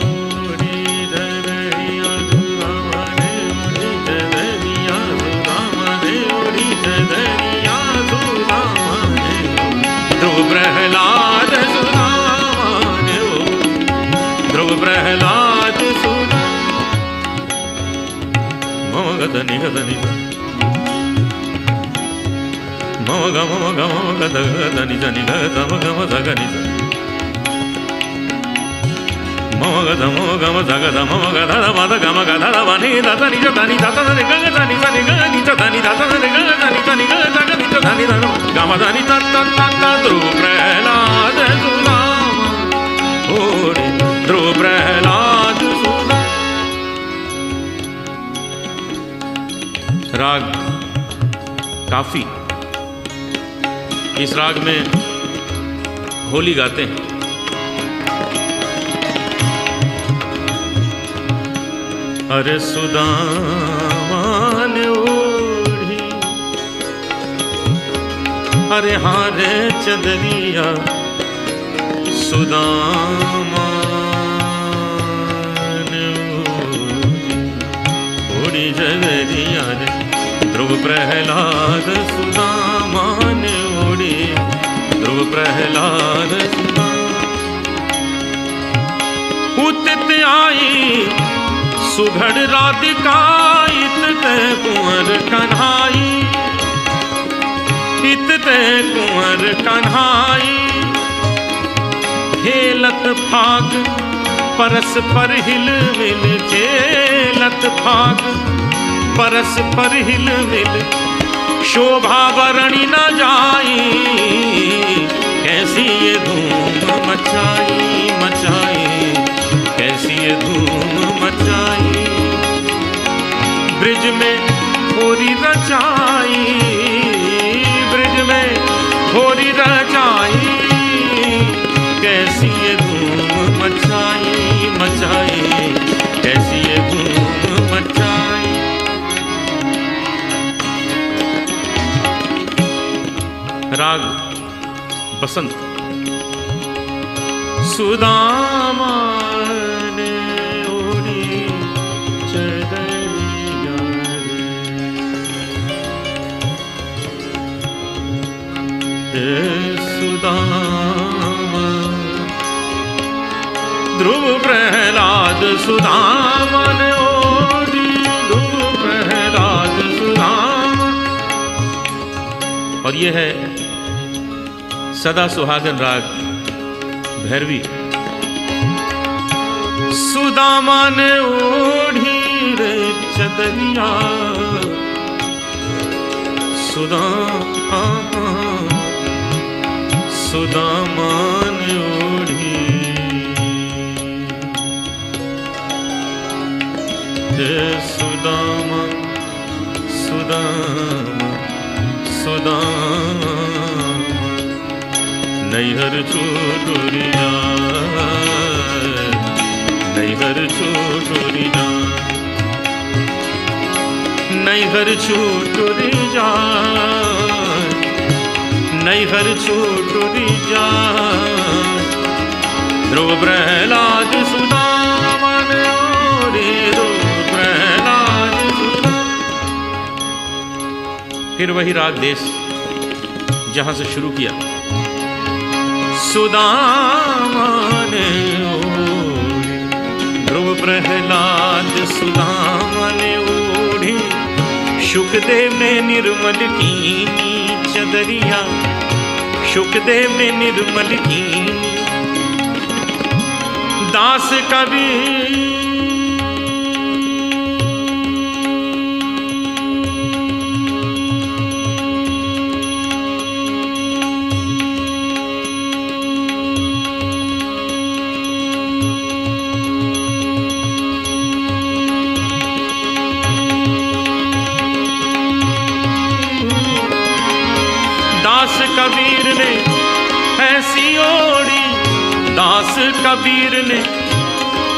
ओढ़ी चदरिया, सुदामा ने ओढ़ी चदरिया, सुदामा ने ओढ़ी चदरिया, सुदामा ने। ध्रुव प्रहलाद सुदामा ने ओढ़ी, ध्रुव प्रहलाद सुदामा। मम गदनि गदनि मम गम गम गद गदनि जनि गम गम जगनि मम गद मम गम जगद मम गद मद गम गद वनि दनि जनि दनि दनि गनि जनि गनि जनि दनि गनि जनि गनि गमधनि तत्त ध्रुव प्रहलाद सुदामा ओढ़ी ध्रुव प्रहलाद सुदामा। राग काफी, इस राग में होली गाते हैं। अरे सुदामा ने ओढ़ी अरे हारे चदरिया सुदामा ने ओढ़ी चदरिया रे ध्रुव प्रहलाद सुदामा ने ओढ़ी ध्रुव प्रहलाद सुदामा। उतित आई सुघड़ राधिका इतते कुंवर कन्हाई इतते कुंवर कन्हाई। खेलत फाग परस पर हिल मिल खेलत फाग परस पर हिल मिल शोभा बरणी न जाई। कैसी ये धूम मचाई मचाई कैसी ये धूम मचाई। ब्रिज में होरी रचाई ब्रिज में होरी रचाई। कैसी ये धूम मचाई मचाई कैसी ये धूम मचाई। राग बसंत। सुदामा ने ओढ़ी चदरिया रे सुदामा ध्रुव प्रहलाद सुदामा ने ओढ़ी ध्रुव प्रहलाद सुदामा। और ये है सदा सुहागन राग भैरवी। सुदामा ने ओढ़ी रे चदरिया सुदामा सुदामा ने ओढ़ी रे सुदामा सुदामा सुदामा। नैहर छोटुरिया नैहर छोटुरिया नैहर छोटुरिया नैहर छोटुरिया। ध्रुव प्रहलाद सुदामा ने ओढ़ी ध्रुव प्रहलाद सुदामा। फिर वही राग देश जहां से शुरू किया। सुदामा ने ओढ़ी ध्रुव प्रहलाद सुदामा ने ओढ़ी। शुकदेव ने निर्मल कीनी चदरिया शुकदेव ने निर्मल कीनी। दास कबीर कबीर ने ऐसी ओढ़ी दास कबीर ने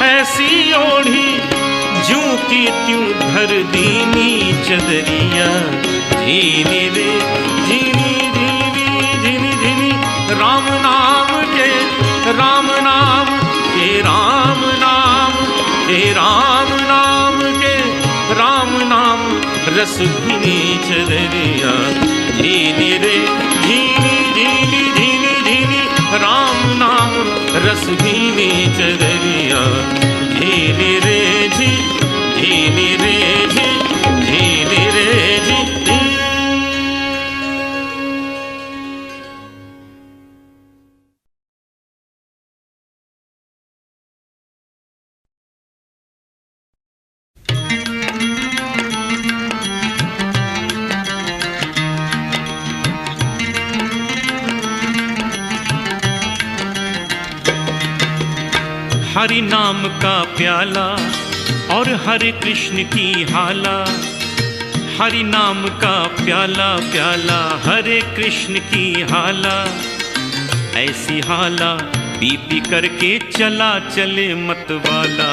ऐसी ओढ़ी। जूं की त्यों भर दीनी चदरिया झीनी रे झीनी झीनी झीनी झीनी। राम नाम के राम नाम के राम नाम के राम नाम के राम नाम रस भीनी चदरिया झीनी रे झीनी झीनी झीनी झीनी। राम नाम रस भीनी चदरिया झीनी रे झी झीनी रे झी झीनी रे झी। हरि नाम का प्याला और हरे कृष्ण की हाला। हरि नाम का प्याला प्याला हरे कृष्ण की हाला। ऐसी हाला पी पी करके चला चले मतवाला।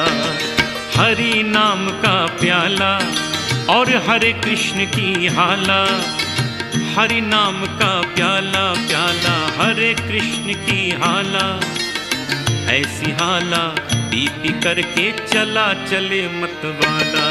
हरि नाम का प्याला और हरे कृष्ण की हाला। हरि नाम का प्याला प्याला हरे कृष्ण की हाला। ऐसी हाला पी पी करके चला चले मतवाला।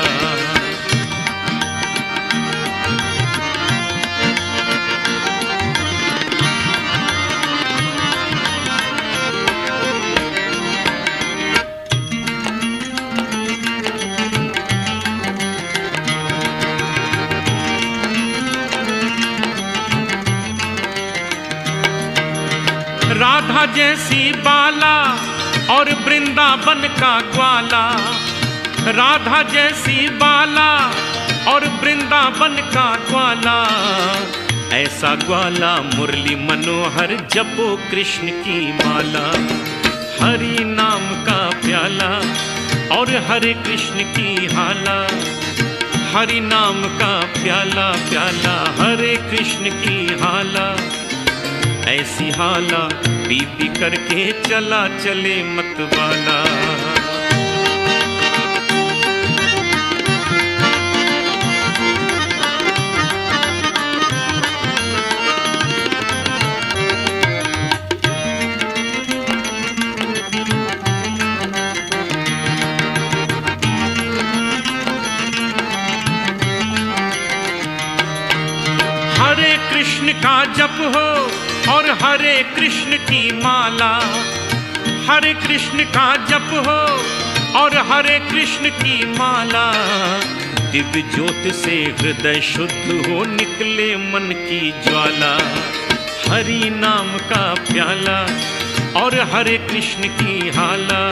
राधा जैसी बाला और वृंदावन का ग्वाला। राधा जैसी बाला और वृंदावन का ग्वाला। ऐसा ग्वाला मुरली मनोहर जपो कृष्ण की माला। हरि नाम का प्याला और हरे कृष्ण की हाला। हरि नाम का प्याला प्याला हरे कृष्ण की हाला। ऐसी हाला पी पी करके चला चले मतवाला। हरे कृष्ण का जप हो और हरे कृष्ण की माला। हरे कृष्ण का जप हो और हरे कृष्ण की माला। दिव्य ज्योत से हृदय शुद्ध हो निकले मन की ज्वाला। हरि नाम का प्याला और हरे कृष्ण की हाला।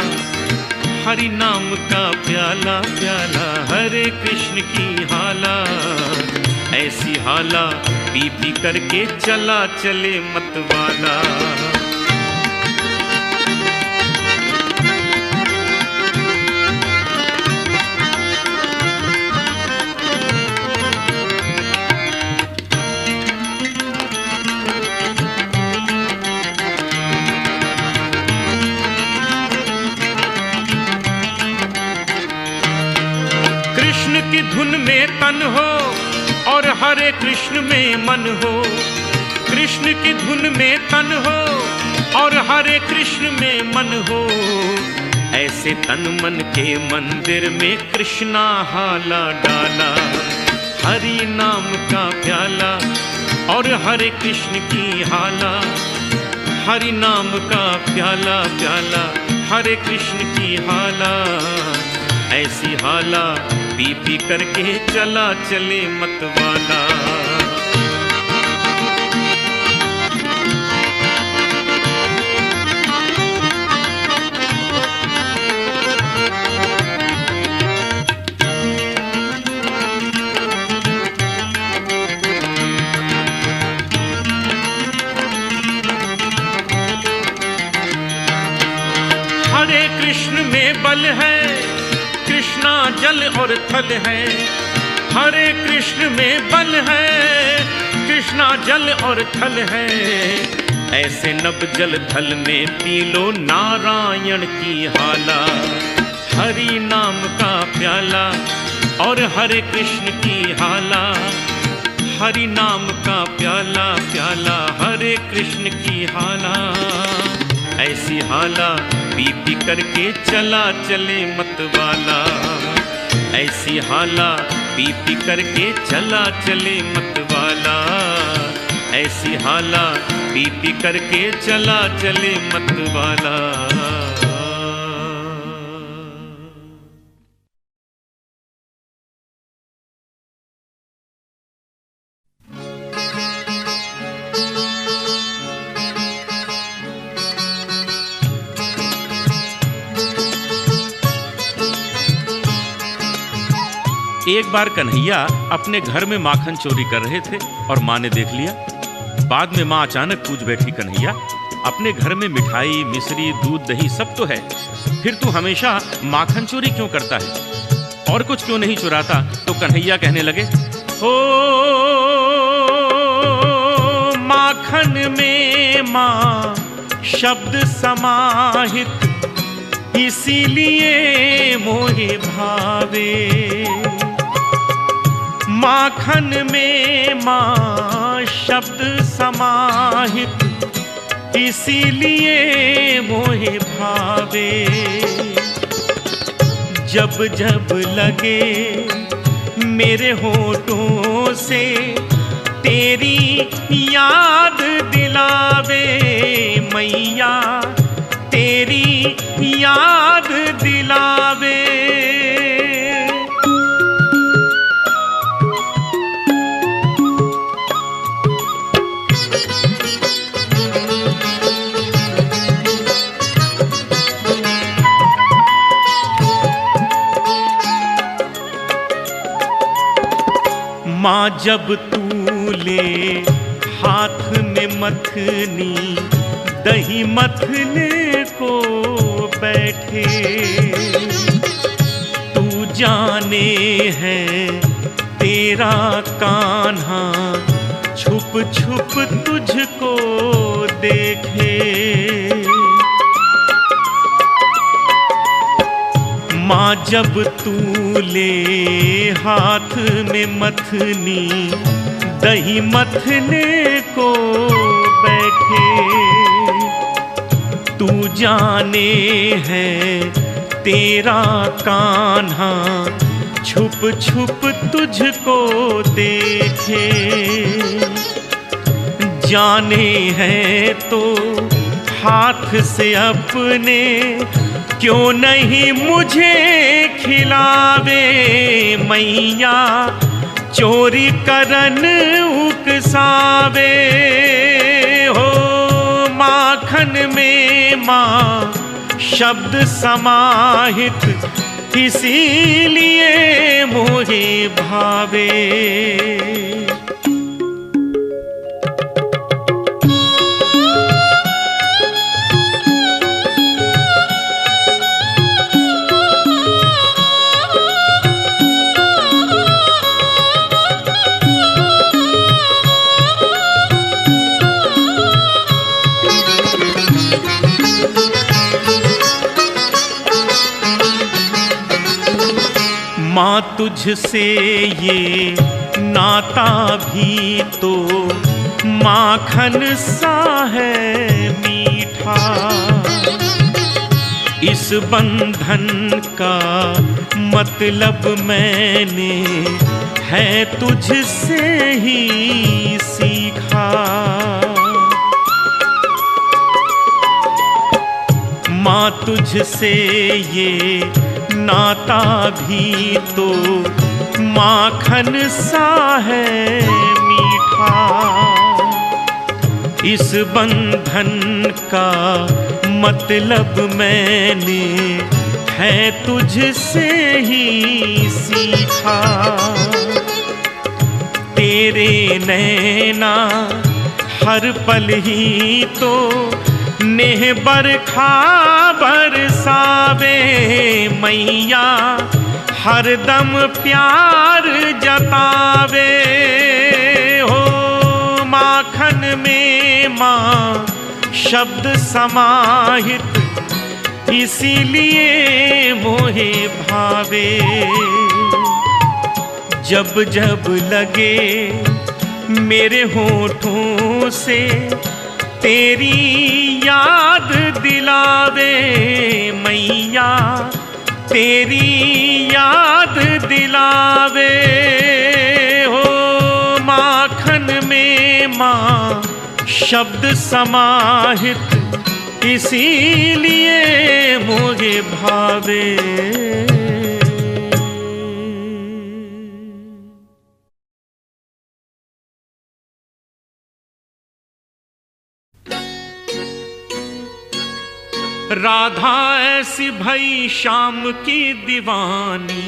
हरि नाम का प्याला प्याला हरे कृष्ण की हाला। ऐसी हाला पी पी करके चला चले मतवाला। कृष्ण की धुन में तन हो और हरे कृष्ण में मन हो। कृष्ण की धुन में तन हो और हरे कृष्ण में मन हो। ऐसे तन मन के मंदिर में कृष्णा हाला डाला। हरि नाम का प्याला और हरे कृष्ण की हाला। हरि नाम का प्याला प्याला हरे कृष्ण की हाला। ऐसी हाला पी पी करके चला चले मतवाला। हरे कृष्ण में बल है कृष्णा जल और थल है। हरे कृष्ण में बल है कृष्णा जल और थल है। ऐसे नब जल थल में पी लो नारायण की हाला। हरि नाम का प्याला और हरे कृष्ण की हाला। हरि नाम का प्याला प्याला हरे कृष्ण की हाला। ऐसी हाला पी पी करके चला चले मतवाला। ऐसी हाला पी पी करके चला चले मतवाला। ऐसी हाला पी पी करके चला चले मतवाला। एक बार कन्हैया अपने घर में माखन चोरी कर रहे थे और माँ ने देख लिया। बाद में माँ अचानक पूछ बैठी, कन्हैया अपने घर में मिठाई, मिश्री, दूध, दही सब तो है, फिर तू हमेशा माखन चोरी क्यों करता है? और कुछ क्यों नहीं चुराता? तो कन्हैया कहने लगे, ओ माखन में माँ शब्द समाहित, इसीलिए मोहे भावे। माखन में माँ शब्द समाहित, इसीलिए मोहे भावे। जब जब लगे मेरे होठों से तेरी याद दिलावे, मैया तेरी याद दिलावे। माँ जब तू ले हाथ में मथनी, दही मथने को बैठे, तू जाने है तेरा कान्हा छुप छुप तुझको देखे। माँ जब तू ले हाथ में मथनी, दही मथने को बैठे, तू जाने है तेरा कान्हा छुप छुप तुझको देखे। जाने है तो हाथ से अपने क्यों नहीं मुझे खिलावे, मैया चोरी करन उकसावे। हो माखन में माँ शब्द समाहित, इसीलिए मोहे भावे। माँ तुझसे ये नाता भी तो माखन सा है मीठा, इस बंधन का मतलब मैंने है तुझसे ही सीखा। माँ तुझसे ये नाता भी तो माखन सा है मीठा, इस बंधन का मतलब मैंने है तुझसे ही सीखा। तेरे नैना हर पल ही तो नेह बरखा बरसावे, मैया हर दम प्यार जतावे। हो माखन में माँ शब्द समाहित, इसीलिए मोहे भावे। जब जब लगे मेरे होठों से तेरी याद दिलावे, मैया तेरी याद दिलावे। हो माखन में माँ शब्द समाहित, इसीलिए मुझे भावे। राधा ऐसी भई श्याम की दीवानी,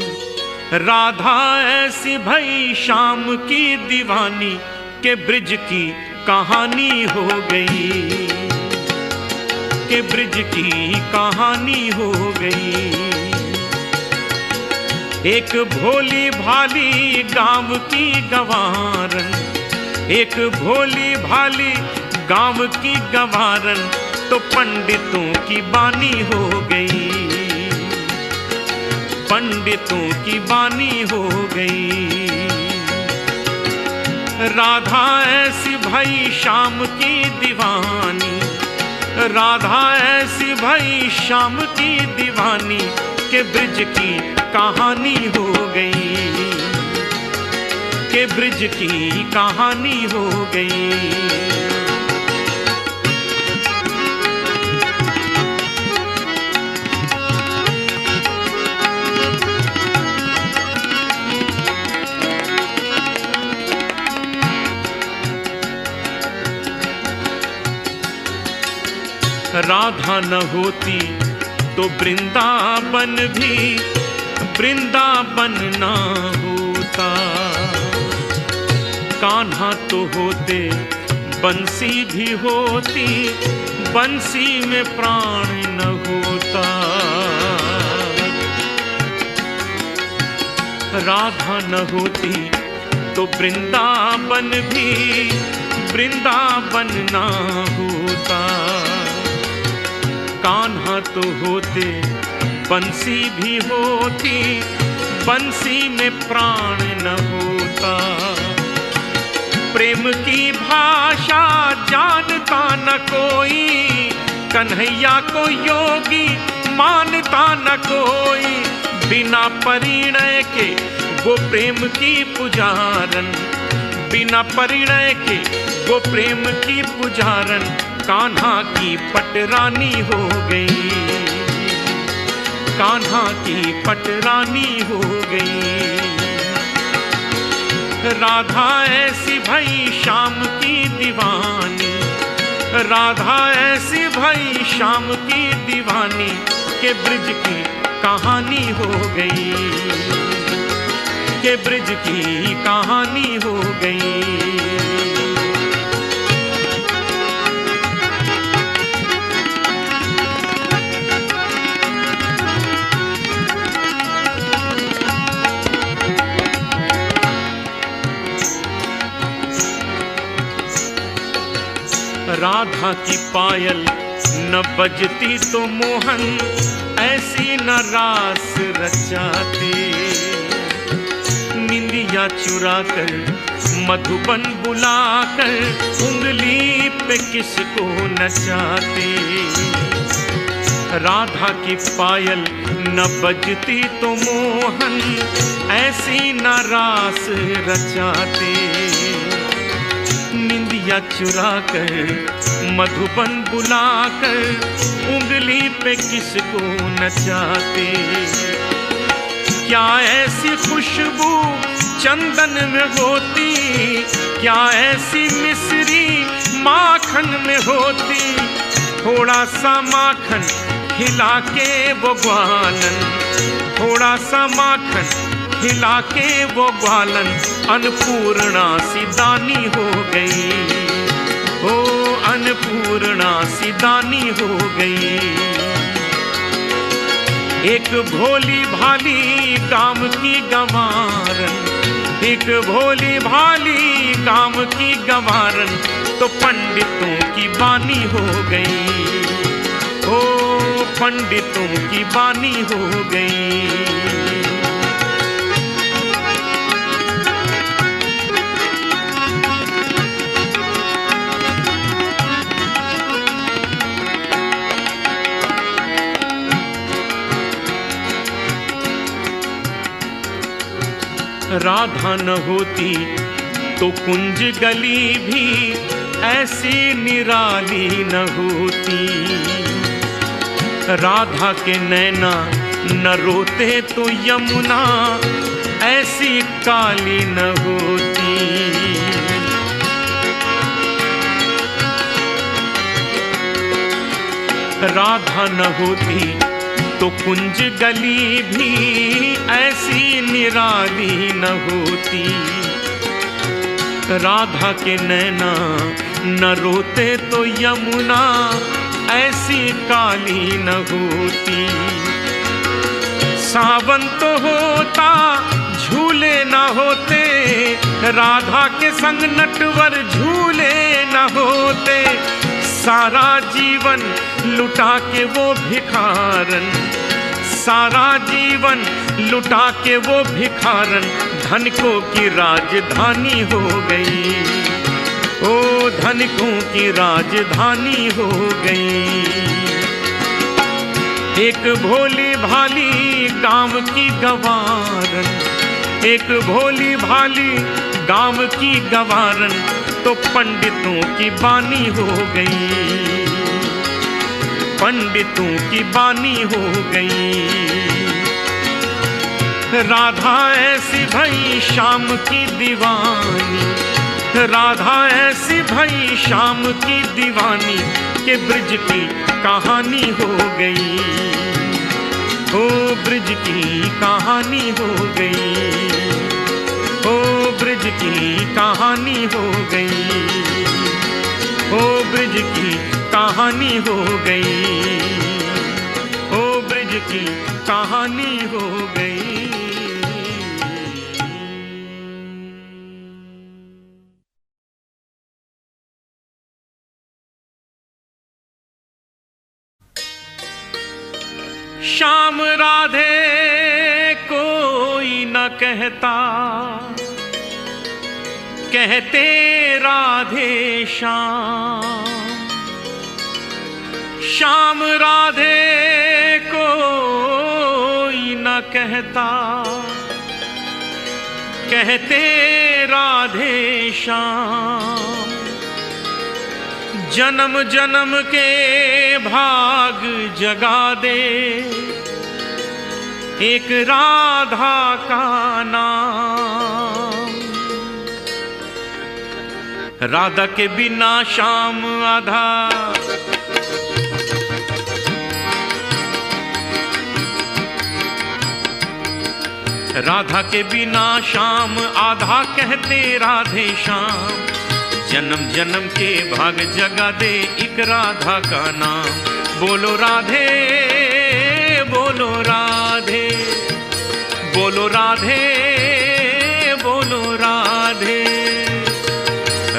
राधा ऐसी भई श्याम की दीवानी के ब्रिज की कहानी हो गई। के ब्रिज की कहानी हो गई। एक भोली भाली गांव की गंवारन, एक भोली भाली गांव की गंवारन तो पंडितों की बानी हो गई, पंडितों की बानी हो गई। राधा ऐसी भई शाम की दीवानी, राधा ऐसी भई शाम की दीवानी के ब्रिज की कहानी हो गई, के ब्रिज की कहानी हो गई। राधा न होती तो वृंदावन भी वृंदावन ना होता, कान्हा तो होते बंसी भी होती, बंसी में प्राण न होता। राधा न होती तो वृंदावन भी वृंदावन ना होता, कान्हा तो होते बंसी भी होती, बंसी में प्राण न होता। प्रेम की भाषा जानता न कोई, कन्हैया को योगी मानता न कोई, बिना परिणय के वो प्रेम की पुजारन, बिना परिणय के वो प्रेम की पुजारन कान्हा की पटरानी हो गई, कान्हा की पटरानी हो गई। राधा ऐसी भई शाम की दीवानी, राधा ऐसी भई शाम की दीवानी के ब्रिज की कहानी हो गई, के ब्रिज की कहानी हो गई। राधा की पायल न बजती तो मोहन ऐसी न रास रचाते, निंदिया चुराकर मधुबन बुलाकर उंगली पे किसको नचाते। राधा की पायल न बजती तो मोहन ऐसी न रास रचाते, निंदिया चुराकर मधुबन बुलाकर उंगली पे किसको नचाते। क्या ऐसी खुशबू चंदन में होती, क्या ऐसी मिश्री माखन में होती, थोड़ा सा माखन खिला के वो ग्वालन, थोड़ा सा माखन खिला के वो ग्वालन अन्नपूर्णा सी दानी हो गई, हो अन्नपूर्णा सी दानी हो गई। एक भोली भाली काम की गंवारन, एक भोली भाली काम की गंवारन तो पंडितों की बानी हो गई, हो पंडितों की बानी हो गई। राधा न होती तो कुंज गली भी ऐसी निराली न होती, राधा के नैना न रोते तो यमुना ऐसी काली न होती। राधा न होती तो कुंज गली भी ऐसी निराली न होती, राधा के नैना न रोते तो यमुना ऐसी काली न होती। सावन तो होता झूले न होते, राधा के संग नटवर झूले न होते। सारा जीवन लुटा के वो भिखारन, सारा जीवन लुटा के वो भिखारन, धनिकों की राजधानी हो गई। ओ धनिकों की राजधानी हो गई। एक भोली भाली गांव की गवारन, एक भोली भाली गांव की गवारन, तो पंडितों की बानी हो गई। पंडितों की बानी हो गई। राधा ऐसी भई शाम की दीवानी, राधा ऐसी भई शाम की दीवानी, के ब्रिज की कहानी हो गई। ओ ब्रिज की कहानी हो गई। ओ ब्रिज की कहानी हो गई। ओ ब्रिज की कहानी हो गई। ओ ब्रिज की कहानी हो गई। श्याम राधे कोई न कहता, कहते राधे श्याम। श्याम राधे कोई न कहता, कहते राधे श्याम। जन्म जन्म के भाग जगा दे एक राधा का नाम। राधा के बिना श्याम आधा, राधा के बिना श्याम आधा, कहते राधे श्याम। जन्म जन्म के भाग जगा दे एक राधा का नाम। बोलो राधे, बोलो राधे, बोलो राधे, बोलो राधे।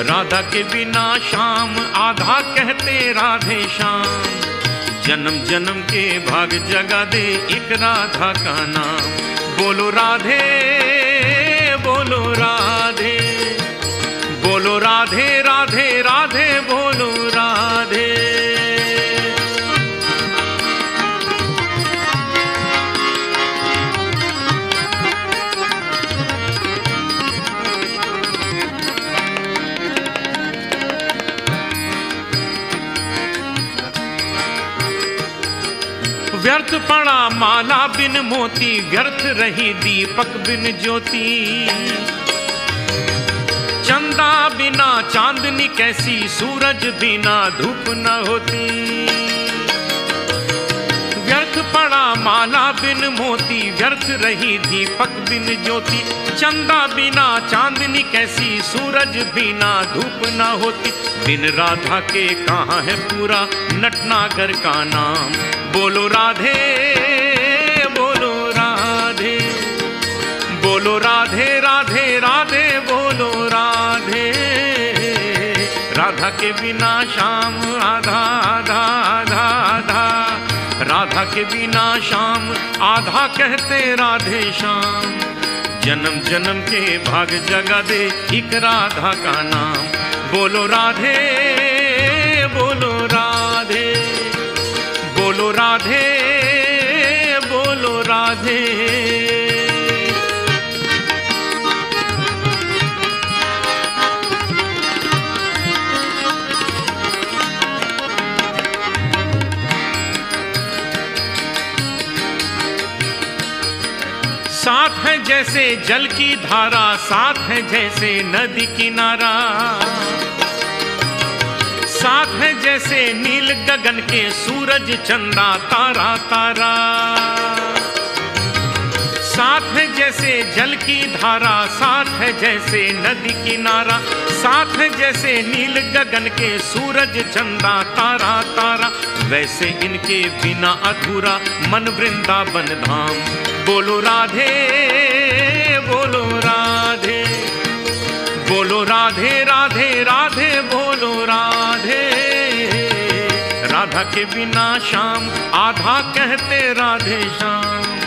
राधा के बिना श्याम आधा, कहते राधे श्याम। जन्म जन्म के भाग जगा दे एक राधा का नाम। बोलो राधे, बोलो राधे, बोलो राधे, राधे राधे, बोलो राधे। व्यर्थ पड़ा माला बिन मोती, व्यर्थ रही दीपक बिन ज्योति। चंदा बिना चांदनी कैसी, सूरज बिना धूप न होती। व्यर्थ पड़ा माला बिन मोती, व्यर्थ रही दीपक बिन ज्योति। चंदा बिना चांदनी कैसी, सूरज बिना धूप न होती। बिन राधा के कहाँ है पूरा नटनागर का नाम। बोलो राधे, बोलो राधे, बोलो राधे, राधे राधे, बोलो राधे। राधा के बिना श्याम आधा, आधा आधा आधा। राधा के बिना श्याम आधा, कहते राधे श्याम। जन्म जन्म के भाग जगा दे एक राधा का नाम। बोलो राधे, बोलो राधे, बोलो राधे, बोलो राधे। साथ है जैसे जल की धारा, साथ है जैसे नदी किनारा। साथ है जैसे नील गगन के सूरज चंदा तारा तारा। साथ है जैसे जल की धारा, साथ है है जैसे नदी किनारा, साथ है जैसे नील गगन के सूरज चंदा तारा तारा, वैसे इनके बिना अधूरा मन वृंदावन धाम। बोलो राधे बोलो राधे, बोलो राधे राधे राधे बोलो राधे। राधा के बिना श्याम आधा कहते राधे श्याम,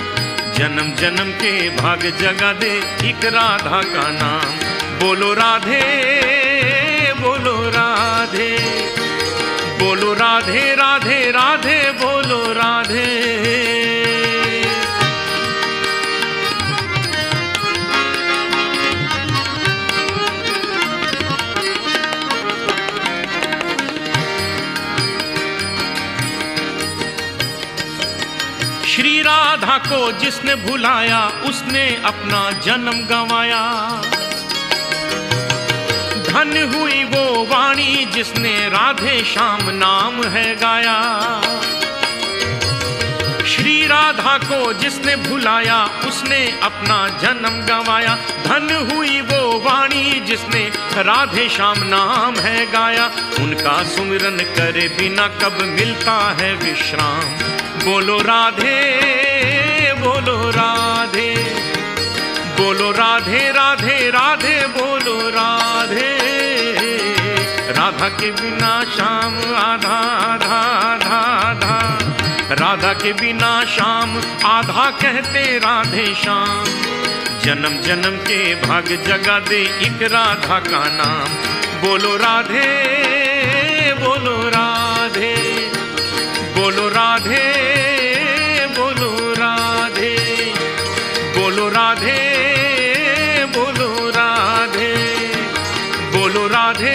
जन्म जन्म के भाग जगा दे एक राधा का नाम। बोलो राधे बोलो राधे, बोलो राधे राधे राधे बोलो राधे। श्री राधा को जिसने भुलाया उसने अपना जन्म गंवाया, धन हुई वो वाणी जिसने राधे श्याम नाम है गाया। श्री राधा को जिसने भुलाया उसने अपना जन्म गंवाया, धन हुई वो वाणी जिसने राधे श्याम नाम है गाया। उनका सुमिरन करे बिना कब मिलता है विश्राम। बोलो राधे बोलो राधे, बोलो राधे राधे राधे बोलो राधे। राधा के बिना श्याम आधा आधा आधा आधा, राधा के बिना श्याम आधा कहते राधे श्याम। जन्म जन्म के भाग जगा दे एक राधा का नाम। बोलो राधे बोलो राधे, बोलो राधे बोलो राधे, बोलो राधे बोलो राधे, बोलो राधे